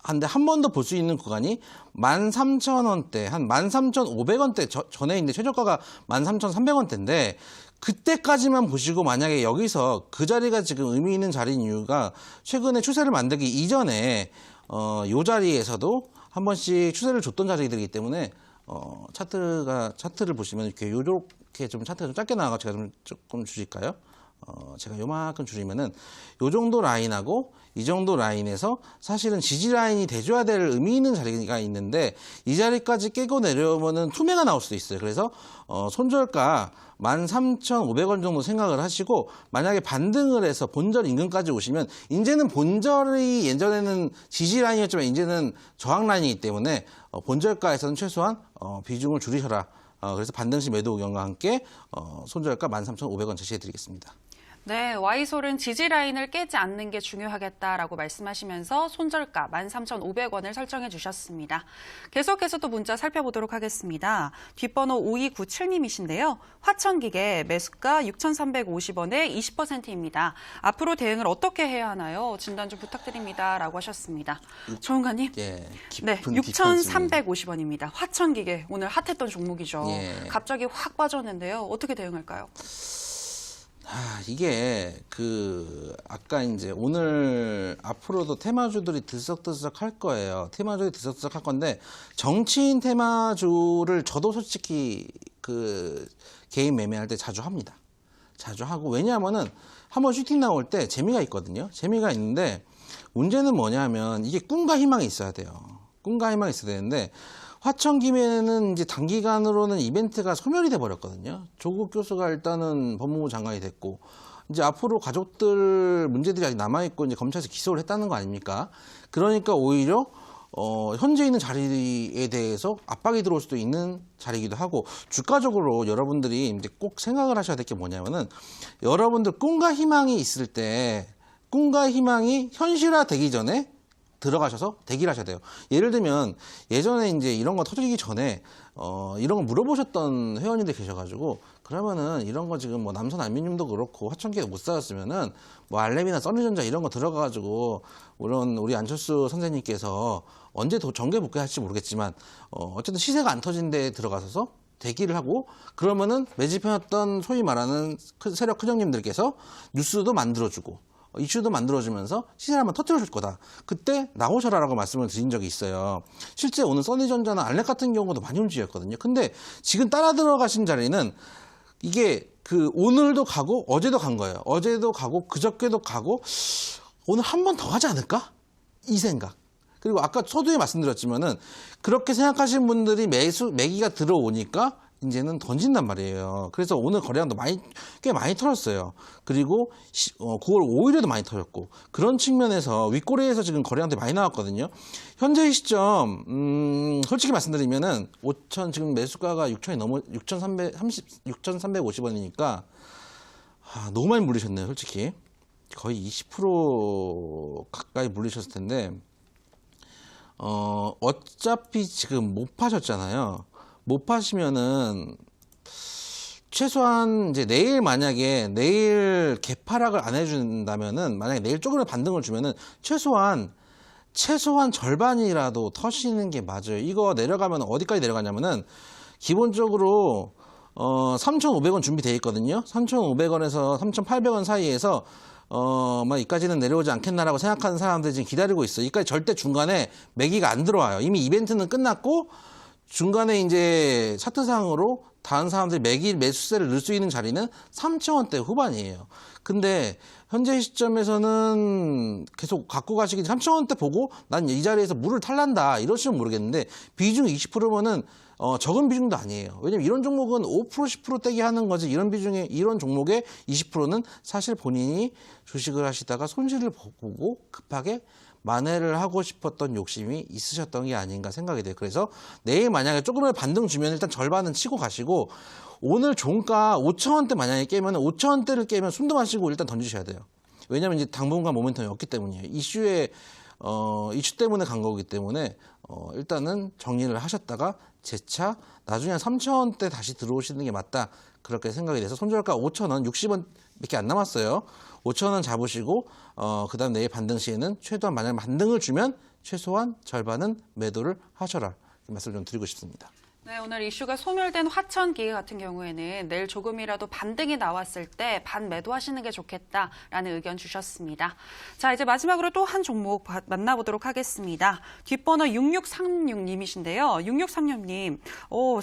근데 한 번 더 볼 수 있는 구간이 13,000원대, 한 13,500원대 전에 있는데 최저가가 13,300원대인데 그때까지만 보시고 만약에 여기서 그 자리가 지금 의미 있는 자리인 이유가 최근에 추세를 만들기 이전에 요 자리에서도 한 번씩 추세를 줬던 자리들이기 때문에 차트를 보시면 이렇게 좀 차트가 좀 짧게 나와서 제가 좀 조금 줄일까요? 제가 요만큼 줄이면은 요 정도 라인하고 이 정도 라인에서 사실은 지지 라인이 돼줘야 될 의미 있는 자리가 있는데 이 자리까지 깨고 내려오면은 투매가 나올 수도 있어요. 그래서 손절가 13,500원 정도 생각을 하시고 만약에 반등을 해서 본절 인근까지 오시면 이제는 본절이 예전에는 지지 라인이었지만 이제는 저항 라인이기 때문에 본절가에서는 최소한 비중을 줄이셔라. 그래서 반등 시 매도 의견과 함께 손절가 13,500원 제시해드리겠습니다. 네, 와이솔은 지지 라인을 깨지 않는 게 중요하겠다라고 말씀하시면서 손절가 13,500원을 설정해 주셨습니다. 계속해서 또 문자 살펴보도록 하겠습니다. 뒷번호 5297님이신데요. 화천기계 매수가 6,350원에 20%입니다. 앞으로 대응을 어떻게 해야 하나요? 진단 좀 부탁드립니다. 라고 하셨습니다. 조은가님. 예, 네, 6,350원입니다. 화천기계 오늘 핫했던 종목이죠. 예. 갑자기 확 빠졌는데요. 어떻게 대응할까요? 이게 아까 이제 오늘 앞으로도 테마주들이 들썩들썩 할 거예요. 테마주들이 들썩들썩 할 건데 정치인 테마주를 저도 솔직히 개인 매매할 때 자주 합니다. 자주 하고 왜냐하면은 한번 슈팅 나올 때 재미가 있거든요. 재미가 있는데 문제는 뭐냐면 이게 꿈과 희망이 있어야 돼요. 꿈과 희망이 있어야 되는데 화천김에는 이제 단기간으로는 이벤트가 소멸이 돼 버렸거든요. 조국 교수가 일단은 법무부 장관이 됐고 이제 앞으로 가족들 문제들이 아직 남아 있고 이제 검찰에서 기소를 했다는 거 아닙니까? 그러니까 오히려 현재 있는 자리에 대해서 압박이 들어올 수도 있는 자리이기도 하고 주가적으로 여러분들이 이제 꼭 생각을 하셔야 될 게 뭐냐면은 여러분들 꿈과 희망이 있을 때 꿈과 희망이 현실화되기 전에 들어가셔서 대기를 하셔야 돼요. 예를 들면 예전에 이제 이런 거 터지기 전에 이런 거 물어보셨던 회원님들 계셔가지고 그러면은 이런 거 지금 뭐 남선 안민님도 그렇고 화천기에 못 사셨으면은 뭐 알렘이나 써니전자 이런 거 들어가가지고 물론 우리 안철수 선생님께서 언제 정계 복귀할지 모르겠지만 어쨌든 시세가 안 터진 데에 들어가셔서 대기를 하고 그러면은 매집해놨던 소위 말하는 세력 큰형님들께서 뉴스도 만들어주고 이슈도 만들어주면서 시세를 한번 터뜨려줄 거다. 그때 나오셔라라고 말씀을 드린 적이 있어요. 실제 오늘 써니전자나 알렉 같은 경우도 많이 움직였거든요. 근데 지금 따라 들어가신 자리는 이게 오늘도 가고 어제도 간 거예요. 어제도 가고 그저께도 가고 오늘 한 번 더 하지 않을까? 이 생각. 그리고 아까 서두에 말씀드렸지만은 그렇게 생각하시는 분들이 매기가 들어오니까 이제는 던진단 말이에요. 그래서 오늘 거래량도 꽤 많이 털었어요. 그리고 9월 5일에도 많이 털었고 그런 측면에서 윗꼬리에서 지금 거래량들이 많이 나왔거든요. 현재 시점 솔직히 말씀드리면은 지금 매수가가 6,350원이니까 너무 많이 물리셨네요. 솔직히 거의 20% 가까이 물리셨을 텐데 어차피 지금 못 파셨잖아요. 못 파시면은 최소한 이제 내일 개파락을 안 해준다면은 만약에 내일 조금의 반등을 주면은 최소한 절반이라도 터시는 게 맞아요. 이거 내려가면 어디까지 내려가냐면은 기본적으로 3,500원 준비되어 있거든요. 3,500원에서 3,800원 사이에서 이까지는 내려오지 않겠나라고 생각하는 사람들이 지금 기다리고 있어요. 이까지 절대 중간에 매기가 안 들어와요. 이미 이벤트는 끝났고 중간에 이제 차트상으로 다른 사람들이 매길 매수세를 넣을 수 있는 자리는 3,000원대 후반이에요. 근데 현재 시점에서는 계속 갖고 가시기 3,000원대 보고 난 이 자리에서 물을 탈란다 이러시면 모르겠는데 비중 20%면은 적은 비중도 아니에요. 왜냐면 이런 종목은 5% 10% 떼기 하는 거지 이런 비중에 이런 종목의 20%는 사실 본인이 주식을 하시다가 손실을 보고 급하게 만회를 하고 싶었던 욕심이 있으셨던 게 아닌가 생각이 돼요. 그래서 내일 만약에 조금의 반등 주면 일단 절반은 치고 가시고 오늘 종가 5,000원대 만약에 깨면 5,000원대를 깨면 숨도 마시고 일단 던지셔야 돼요. 왜냐면 이제 당분간 모멘텀이 없기 때문이에요. 이슈 때문에 간 거기 때문에 일단은 정리를 하셨다가 재차 나중에 한 3,000원대 다시 들어오시는 게 맞다. 그렇게 생각이 돼서 손절가 5,000원, 60원밖에 안 남았어요. 5,000원 잡으시고 그다음 내일 반등 시에는 최소한 만약 반등을 주면 최소한 절반은 매도를 하셔라. 이 말씀을 좀 드리고 싶습니다. 네, 오늘 이슈가 소멸된 화천기계 같은 경우에는 내일 조금이라도 반등이 나왔을 때 반매도하시는 게 좋겠다라는 의견 주셨습니다. 자, 이제 마지막으로 또 한 종목 만나보도록 하겠습니다. 뒷번호 6636님이신데요. 6636님,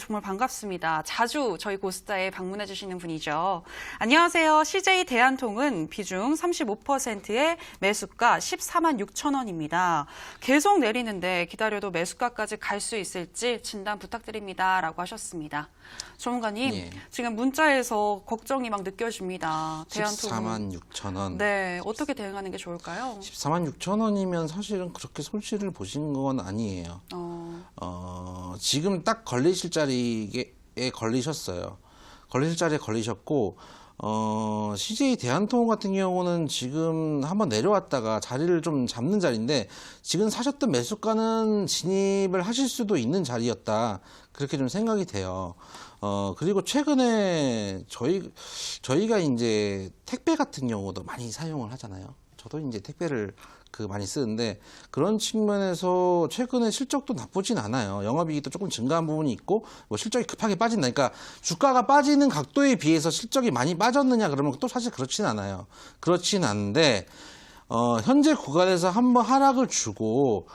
정말 반갑습니다. 자주 저희 고스타에 방문해 주시는 분이죠. 안녕하세요. CJ 대한통운 비중 35%의 매수가 14만 6천 원입니다. 계속 내리는데 기다려도 매수가까지 갈 수 있을지 진단 부탁드립니다. 라고 하셨습니다. 전문가님, 예. 지금 문자에서 걱정이 막 느껴집니다. 14만 6천 원. 네, 어떻게 대응하는 게 좋을까요? 14만 6천 원이면 사실은 그렇게 손실을 보신 건 아니에요. 지금 딱 걸리실 자리에 걸리셨어요. 걸리실 자리에 걸리셨고 CJ 대한통운 같은 경우는 지금 한번 내려왔다가 자리를 좀 잡는 자리인데 지금 사셨던 매수가는 진입을 하실 수도 있는 자리였다. 그렇게 좀 생각이 돼요. 그리고 최근에 저희가 이제 택배 같은 경우도 많이 사용을 하잖아요. 저도 이제 택배를 많이 쓰는데 그런 측면에서 최근에 실적도 나쁘진 않아요. 영업이익도 조금 증가한 부분이 있고 뭐 실적이 급하게 빠진다. 그러니까 주가가 빠지는 각도에 비해서 실적이 많이 빠졌느냐 그러면 또 사실 그렇진 않아요. 그렇진 않은데 현재 구간에서 한번 하락을 주고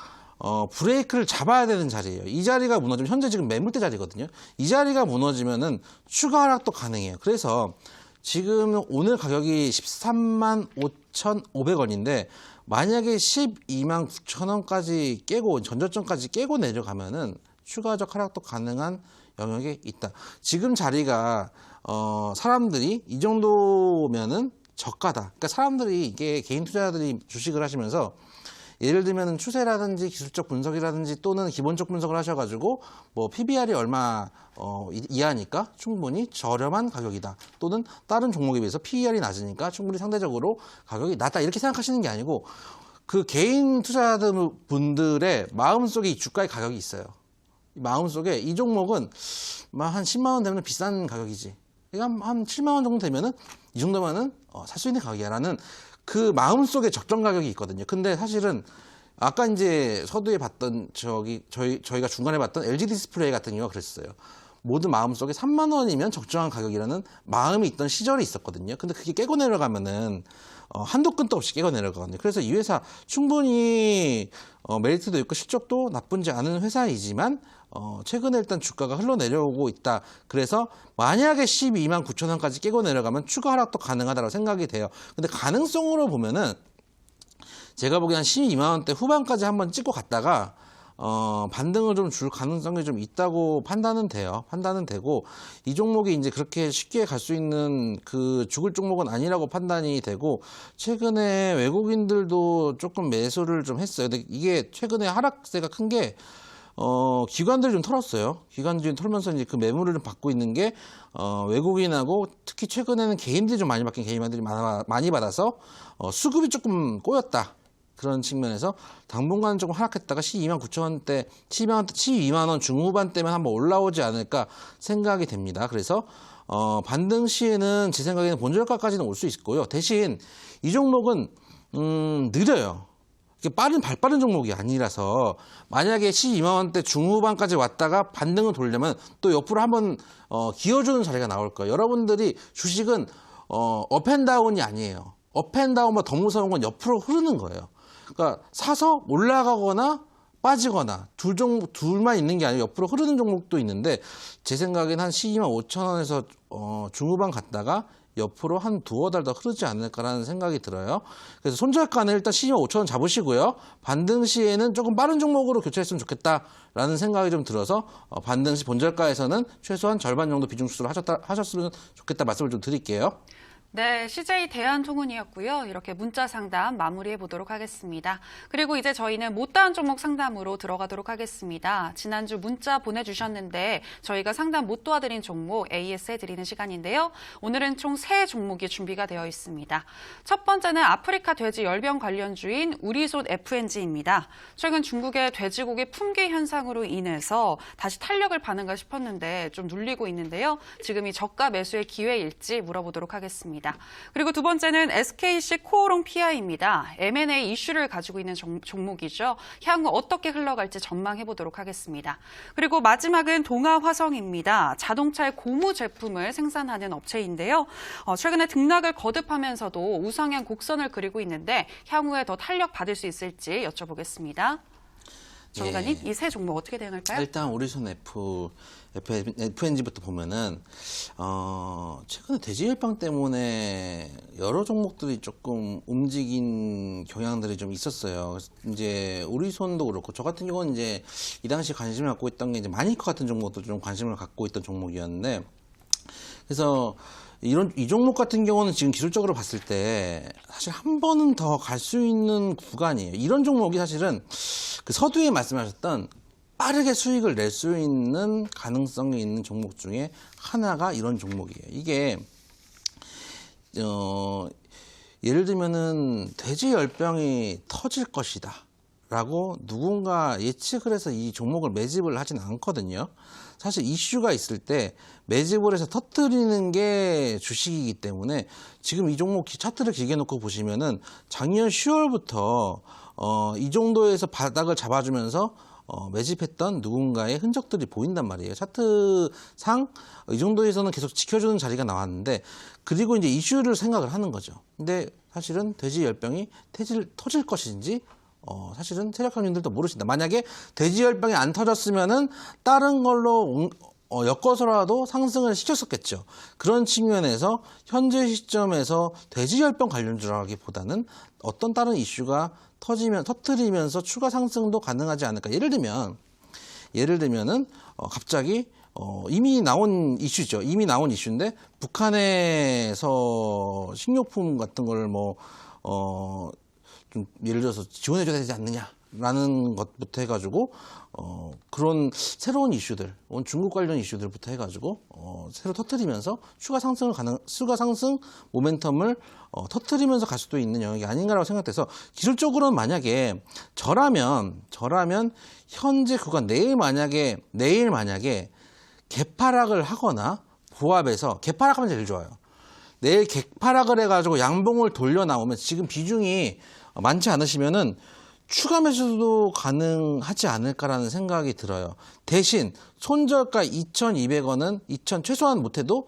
브레이크를 잡아야 되는 자리예요. 이 자리가 무너지면 현재 지금 매물대 자리거든요. 이 자리가 무너지면은 추가 하락도 가능해요. 그래서 지금 오늘 가격이 13만 5,500원인데 만약에 12만 9천 원까지 깨고 전저점까지 깨고 내려가면은 추가적 하락도 가능한 영역에 있다. 지금 자리가 사람들이 이 정도면은 저가다. 그러니까 사람들이 이게 개인 투자자들이 주식을 하시면서 예를 들면 추세라든지 기술적 분석이라든지 또는 기본적 분석을 하셔가지고 뭐 PBR이 얼마 이하니까 충분히 저렴한 가격이다. 또는 다른 종목에 비해서 PER이 낮으니까 충분히 상대적으로 가격이 낮다. 이렇게 생각하시는 게 아니고 그 개인 투자자분들의 마음속에 이 주가의 가격이 있어요. 마음속에 이 종목은 한 10만 원 되면 비싼 가격이지. 그러니까 한 7만 원 정도 되면은 이 정도면은 살 수 있는 가격이라는 그 마음속에 적정 가격이 있거든요. 근데 사실은 아까 이제 서두에 봤던 저희가 중간에 봤던 LG 디스플레이 같은 경우가 그랬어요. 모든 마음속에 3만 원이면 적정한 가격이라는 마음이 있던 시절이 있었거든요. 근데 그게 깨고 내려가면은 한도 끝도 없이 깨고 내려가거든요. 그래서 이 회사 충분히 메리트도 있고 실적도 나쁘지 않은 회사이지만 최근에 일단 주가가 흘러내려오고 있다. 그래서 만약에 12만 9천 원까지 깨고 내려가면 추가 하락도 가능하다고 생각이 돼요. 근데 가능성으로 보면은 제가 보기엔 한 12만 원대 후반까지 한번 찍고 갔다가 반등을 좀 줄 가능성이 좀 있다고 판단은 돼요. 판단은 되고 이 종목이 이제 그렇게 쉽게 갈 수 있는 그 죽을 종목은 아니라고 판단이 되고 최근에 외국인들도 조금 매수를 좀 했어요. 근데 이게 최근에 하락세가 큰 게 기관들이 좀 털었어요. 기관들이 좀 털면서 이제 그 매물을 좀 받고 있는 게 외국인하고 특히 최근에는 개인들이 좀 많이 받긴 개인들이 많이 받아서 수급이 조금 꼬였다. 그런 측면에서 당분간 조금 하락했다가 12만 9천 원대, 12만 원 중후반대면 한번 올라오지 않을까 생각이 됩니다. 그래서 반등 시에는 제 생각에는 본저가까지는 올 수 있고요. 대신 이 종목은 느려요. 이게 발빠른 종목이 아니라서 만약에 12만 원대 중후반까지 왔다가 반등을 돌려면 또 옆으로 한번 기어주는 자리가 나올 거예요. 여러분들이 주식은 업앤다운이 아니에요. 업앤다운보다 더 무서운 건 옆으로 흐르는 거예요. 그러니까 사서 올라가거나 빠지거나 둘만 있는 게 아니고 옆으로 흐르는 종목도 있는데 제 생각엔 한 12만 5천 원에서 중후반 갔다가 옆으로 한 두어 달 더 흐르지 않을까라는 생각이 들어요. 그래서 손절가는 일단 12만 5천 원 잡으시고요. 반등 시에는 조금 빠른 종목으로 교체했으면 좋겠다라는 생각이 좀 들어서 반등 시 본절가에서는 최소한 절반 정도 비중 수술을 하셨으면 좋겠다 말씀을 좀 드릴게요. 네, CJ 대한통운이었고요. 이렇게 문자 상담 마무리해 보도록 하겠습니다. 그리고 이제 저희는 못다한 종목 상담으로 들어가도록 하겠습니다. 지난주 문자 보내주셨는데 저희가 상담 못 도와드린 종목 AS 해드리는 시간인데요. 오늘은 총 3종목이 준비가 되어 있습니다. 첫 번째는 아프리카 돼지 열병 관련주인 우리손 FNG입니다. 최근 중국의 돼지고기 품귀 현상으로 인해서 다시 탄력을 받는가 싶었는데 좀 눌리고 있는데요. 지금이 저가 매수의 기회일지 물어보도록 하겠습니다. 그리고 두 번째는 SKC 코오롱 PI입니다. M&A 이슈를 가지고 있는 종목이죠. 향후 어떻게 흘러갈지 전망해 보도록 하겠습니다. 그리고 마지막은 동아화성입니다. 자동차의 고무 제품을 생산하는 업체인데요. 최근에 등락을 거듭하면서도 우상향 곡선을 그리고 있는데 향후에 더 탄력 받을 수 있을지 여쭤보겠습니다. 정관님, 이 세 종목 어떻게 대응할까요? 일단 우리손 FNG부터 보면은 최근에 돼지열병 때문에 여러 종목들이 조금 움직인 경향들이 좀 있었어요. 이제 우리손도 그렇고 저 같은 경우는 이제 이 당시 관심을 갖고 있던 게 이제 마니커 같은 종목도 좀 관심을 갖고 있던 종목이었는데 그래서 이 종목 같은 경우는 지금 기술적으로 봤을 때 사실 한 번은 더 갈 수 있는 구간이에요. 이런 종목이 사실은 그 서두에 말씀하셨던 빠르게 수익을 낼 수 있는 가능성이 있는 종목 중에 하나가 이런 종목이에요. 이게 예를 들면은 돼지 열병이 터질 것이다 라고 누군가 예측을 해서 이 종목을 매집을 하진 않거든요. 사실 이슈가 있을 때 매집을 해서 터뜨리는 게 주식이기 때문에 지금 이 종목 차트를 길게 놓고 보시면은 작년 10월부터 이 정도에서 바닥을 잡아주면서 매집했던 누군가의 흔적들이 보인단 말이에요. 차트상 이 정도에서는 계속 지켜주는 자리가 나왔는데 그리고 이제 이슈를 생각을 하는 거죠. 근데 사실은 돼지 열병이 터질 것인지 사실은 세력형님들도 모르신다. 만약에 돼지열병이 안 터졌으면은 다른 걸로 엮어서라도 상승을 시켰었겠죠. 그런 측면에서 현재 시점에서 돼지열병 관련주라기보다는 어떤 다른 이슈가 터뜨리면서 추가 상승도 가능하지 않을까. 예를 들면은 갑자기 이미 나온 이슈죠. 이미 나온 이슈인데 북한에서 식료품 같은 걸 좀 예를 들어서 지원해줘야 되지 않느냐라는 것부터 해가지고 그런 새로운 이슈들, 중국 관련 이슈들부터 해가지고 새로 터뜨리면서 추가 상승 모멘텀을 터뜨리면서 갈 수도 있는 영역이 아닌가라고 생각돼서 기술적으로는 만약에 저라면 현재 구간 내일 만약에 개파락을 하거나 보합해서 개파락하면 제일 좋아요. 내일 개파락을 해가지고 양봉을 돌려 나오면 지금 비중이 많지 않으시면은 추가 매수도 가능하지 않을까라는 생각이 들어요. 대신 손절가 2,200원은 최소한 못해도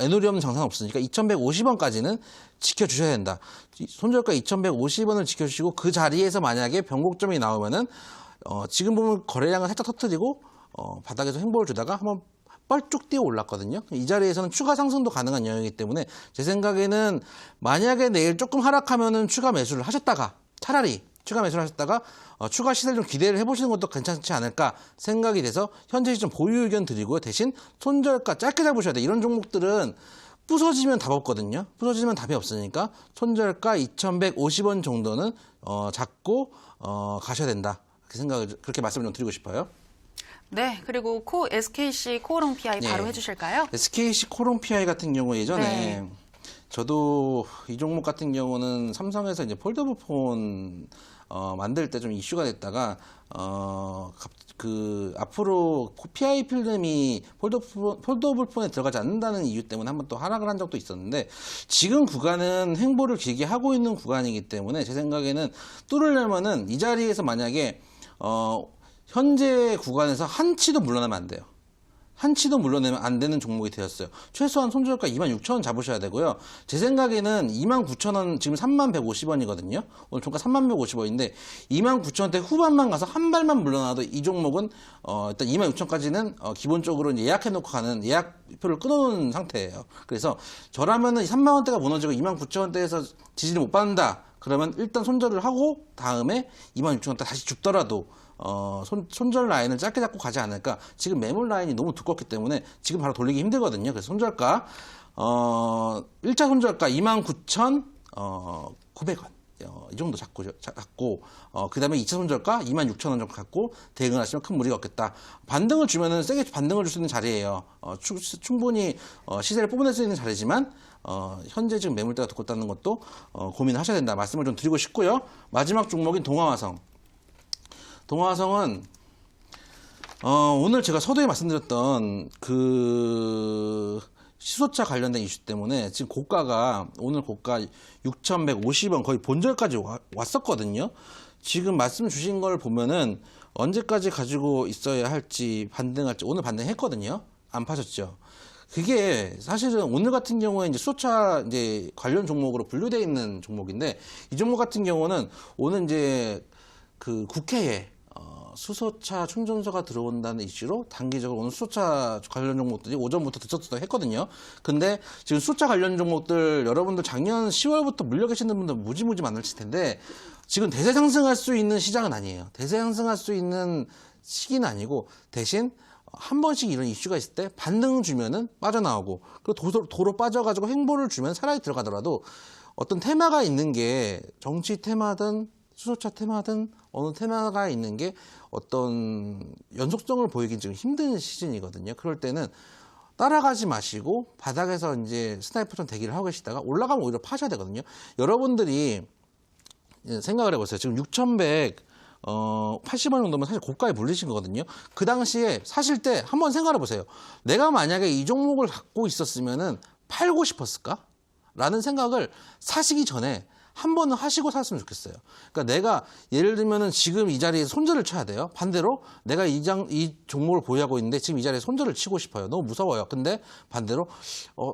애누리 없는 장사는 없으니까 2,150원까지는 지켜주셔야 된다. 손절가 2,150원을 지켜주시고 그 자리에서 만약에 변곡점이 나오면은 지금 보면 거래량을 살짝 터뜨리고 바닥에서 횡보를 주다가 한번 뻘쭉 뛰어 올랐거든요. 이 자리에서는 추가 상승도 가능한 영역이기 때문에 제 생각에는 만약에 내일 조금 하락하면은 추가 매수를 하셨다가 차라리 추가 매수를 하셨다가 추가 시세를 좀 기대를 해보시는 것도 괜찮지 않을까 생각이 돼서 현재 시점 보유 의견 드리고요. 대신 손절가 짧게 잡으셔야 돼요. 이런 종목들은 부서지면 답 없거든요. 부서지면 답이 없으니까 손절가 2,150원 정도는 잡고 가셔야 된다. 그렇게 말씀을 좀 드리고 싶어요. 네, 그리고 SKC 코오롱 PI 바로 해주실까요? SKC 코오롱 PI 같은 경우 예전에 네. 저도 이 종목 같은 경우는 삼성에서 이제 폴더블 폰 만들 때 좀 이슈가 됐다가 앞으로 PI 필름이 폴더블 폰에 들어가지 않는다는 이유 때문에 한번 또 하락을 한 적도 있었는데 지금 구간은 횡보를 길게 하고 있는 구간이기 때문에 제 생각에는 뚫으려면은 이 자리에서 만약에 현재 구간에서 한 치도 물러나면 안 돼요. 한치도 물러내면 안 되는 종목이 되었어요. 최소한 손절가 26,000원 잡으셔야 되고요. 제 생각에는 29,000원, 지금 3150원이거든요. 오늘 종가 3150원인데 29,000원대 후반만 가서 한 발만 물러나도 이 종목은 일단 26,000원까지는 기본적으로 이제 예약해놓고 가는 예약표를 끊어놓은 상태예요. 그래서 저라면은 3만원대가 무너지고 29,000원대에서 지지를 못 받는다. 그러면 일단 손절을 하고 다음에 26,000원대 다시 죽더라도 손절 라인을 짧게 잡고 가지 않을까. 지금 매물 라인이 너무 두껍기 때문에 지금 바로 돌리기 힘들거든요. 그래서 손절가 1차 손절가 29,900원 이 정도 잡고 그 다음에 2차 손절가 26,000원 정도 갖고 대응을 하시면 큰 무리가 없겠다. 반등을 주면은 세게 반등을 줄 수 있는 자리예요. 충분히 시세를 뽑아낼 수 있는 자리지만 현재 지금 매물대가 두껍다는 것도 고민을 하셔야 된다 말씀을 좀 드리고 싶고요. 마지막 종목인 동아화성. 동아화성은 오늘 제가 서두에 말씀드렸던 그 시소차 관련된 이슈 때문에 지금 고가가 오늘 고가 6,150원 거의 본절까지 왔었거든요. 지금 말씀 주신 걸 보면은 언제까지 가지고 있어야 할지 반등할지 오늘 반등했거든요. 안 파셨죠. 그게 사실은 오늘 같은 경우에 이제 수소차 이제 관련 종목으로 분류되어 있는 종목인데 이 종목 같은 경우는 오늘 이제 그 국회에 수소차 충전소가 들어온다는 이슈로 단기적으로 오늘 수소차 관련 종목들이 오전부터 들썩들썩 했거든요. 근데 지금 수소차 관련 종목들 여러분들 작년 10월부터 물려 계시는 분들 무지무지 많으실 텐데 지금 대세 상승할 수 있는 시장은 아니에요. 대세 상승할 수 있는 시기는 아니고 대신 한 번씩 이런 이슈가 있을 때 반등 주면은 빠져나오고 그리고 도로 빠져가지고 행보를 주면 차라리 들어가더라도 어떤 테마가 있는 게 정치 테마든 수소차 테마든 어느 테마가 있는 게 어떤 연속성을 보이긴 지금 힘든 시즌이거든요. 그럴 때는 따라가지 마시고 바닥에서 이제 스나이퍼처럼 대기를 하고 계시다가 올라가면 오히려 파셔야 되거든요. 여러분들이 생각을 해보세요. 지금 6,180원 정도면 사실 고가에 물리신 거거든요. 그 당시에 사실 때 한번 생각해 보세요. 내가 만약에 이 종목을 갖고 있었으면은 팔고 싶었을까? 라는 생각을 사시기 전에 한 번은 하시고 샀으면 좋겠어요. 그러니까 내가 예를 들면은 지금 이 자리에 손절을 쳐야 돼요. 반대로 내가 이 종목을 보유하고 있는데 지금 이 자리에 손절을 치고 싶어요. 너무 무서워요. 근데 반대로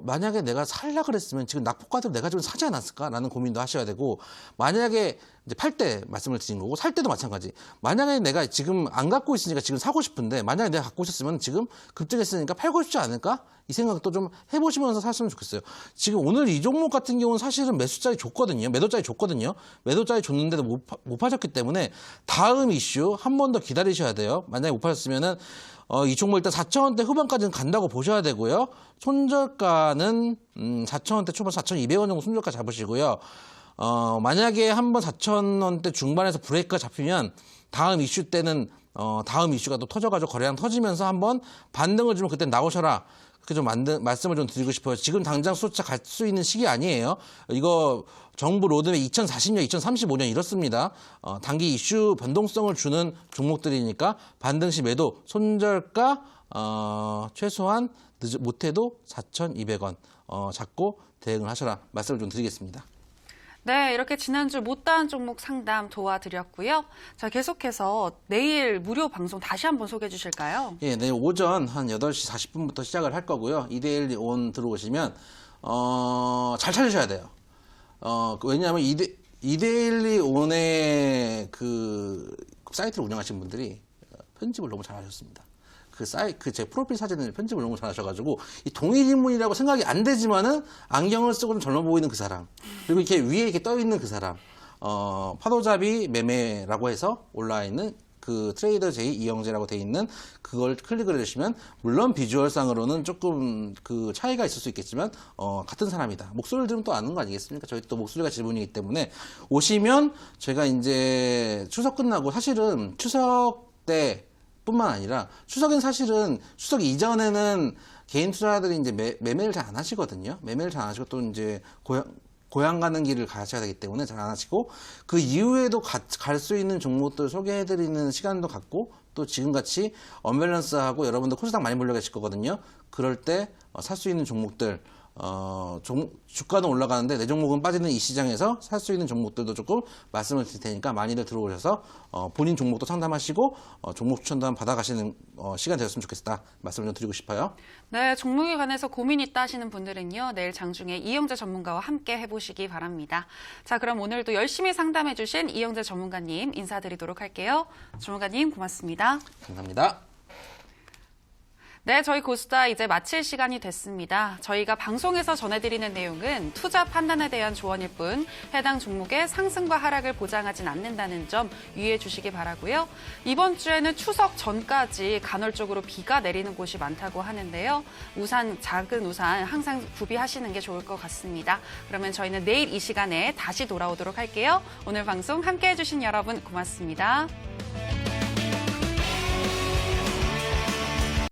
만약에 내가 살라 그랬으면 지금 낙폭과대로 내가 지금 사지 않았을까라는 고민도 하셔야 되고 만약에 이제 팔 때 말씀을 드린 거고 살 때도 마찬가지. 만약에 내가 지금 안 갖고 있으니까 지금 사고 싶은데 만약에 내가 갖고 있었으면 지금 급등했으니까 팔고 싶지 않을까? 이 생각도 좀 해보시면서 사시면 좋겠어요. 지금 오늘 이 종목 같은 경우는 사실은 매수자리 줬거든요. 매도자리 줬거든요. 매도자리 줬는데도 못 파셨기 때문에 다음 이슈 한 번 더 기다리셔야 돼요. 만약에 못 파셨으면은 이 종목 일단 4,000원대 후반까지는 간다고 보셔야 되고요. 손절가는 4,000원대 초반 4,200원 정도 손절가 잡으시고요. 만약에 한번 4,000원대 중반에서 브레이크가 잡히면 다음 이슈 때는 다음 이슈가 또 터져가지고 거래량 터지면서 한번 반등을 주면 그때 나오셔라. 그렇게 좀 말씀을 좀 드리고 싶어요. 지금 당장 수차 갈 수 있는 시기 아니에요. 이거 정부 로드맵 2040년, 2035년 이렇습니다. 단기 이슈 변동성을 주는 종목들이니까 반등 시 매도, 손절가 최소한 못해도 4,200원 잡고 대응을 하셔라. 말씀을 좀 드리겠습니다. 네, 이렇게 지난주 못다한 종목 상담 도와드렸고요. 자, 계속해서 내일 무료 방송 다시 한번 소개해 주실까요? 예, 내일 오전 한 8시 40분부터 시작을 할 거고요. 이데일리 온 들어오시면 잘 찾으셔야 돼요. 왜냐하면 이데일리 온의 그 사이트를 운영하시는 분들이 편집을 너무 잘하셨습니다. 제 프로필 사진을 편집을 너무 잘하셔가지고 이 동일 인물이라고 생각이 안 되지만은 안경을 쓰고 좀 젊어 보이는 그 사람 그리고 이렇게 위에 이렇게 떠 있는 그 사람 파도잡이 매매라고 해서 올라와 있는 그 트레이더 J 이영재라고 돼 있는 그걸 클릭을 해주시면 물론 비주얼상으로는 조금 그 차이가 있을 수 있겠지만 같은 사람이다. 목소리를 들으면 또 아는 거 아니겠습니까? 저희 또 목소리가 지분이기 때문에 오시면 제가 이제 추석 끝나고 사실은 추석 때 뿐만 아니라 추석엔 사실은 추석 이전에는 개인 투자자들이 이제 매매를 잘 안 하시거든요. 매매를 잘 안 하시고 또 이제 고향 가는 길을 가셔야 되기 때문에 잘 안 하시고 그 이후에도 갈 수 있는 종목들 소개해드리는 시간도 갖고 또 지금같이 언밸런스하고 여러분들 코스닥 많이 몰려 계실 거거든요. 그럴 때 살 수 있는 종목들 주가는 올라가는데 내 종목은 빠지는 이 시장에서 살 수 있는 종목들도 조금 말씀을 드릴 테니까 많이들 들어오셔서 본인 종목도 상담하시고 종목 추천도 한번 받아가시는 시간 되었으면 좋겠다 말씀을 좀 드리고 싶어요. 네, 종목에 관해서 고민 있다 하시는 분들은요, 내일 장중에 이영재 전문가와 함께 해보시기 바랍니다. 자, 그럼 오늘도 열심히 상담해주신 이영재 전문가님 인사드리도록 할게요. 전문가님 고맙습니다. 감사합니다. 네, 저희 고수다 이제 마칠 시간이 됐습니다. 저희가 방송에서 전해드리는 내용은 투자 판단에 대한 조언일 뿐 해당 종목의 상승과 하락을 보장하진 않는다는 점 유의해 주시기 바라고요. 이번 주에는 추석 전까지 간헐적으로 비가 내리는 곳이 많다고 하는데요. 우산, 작은 우산 항상 구비하시는 게 좋을 것 같습니다. 그러면 저희는 내일 이 시간에 다시 돌아오도록 할게요. 오늘 방송 함께해 주신 여러분 고맙습니다.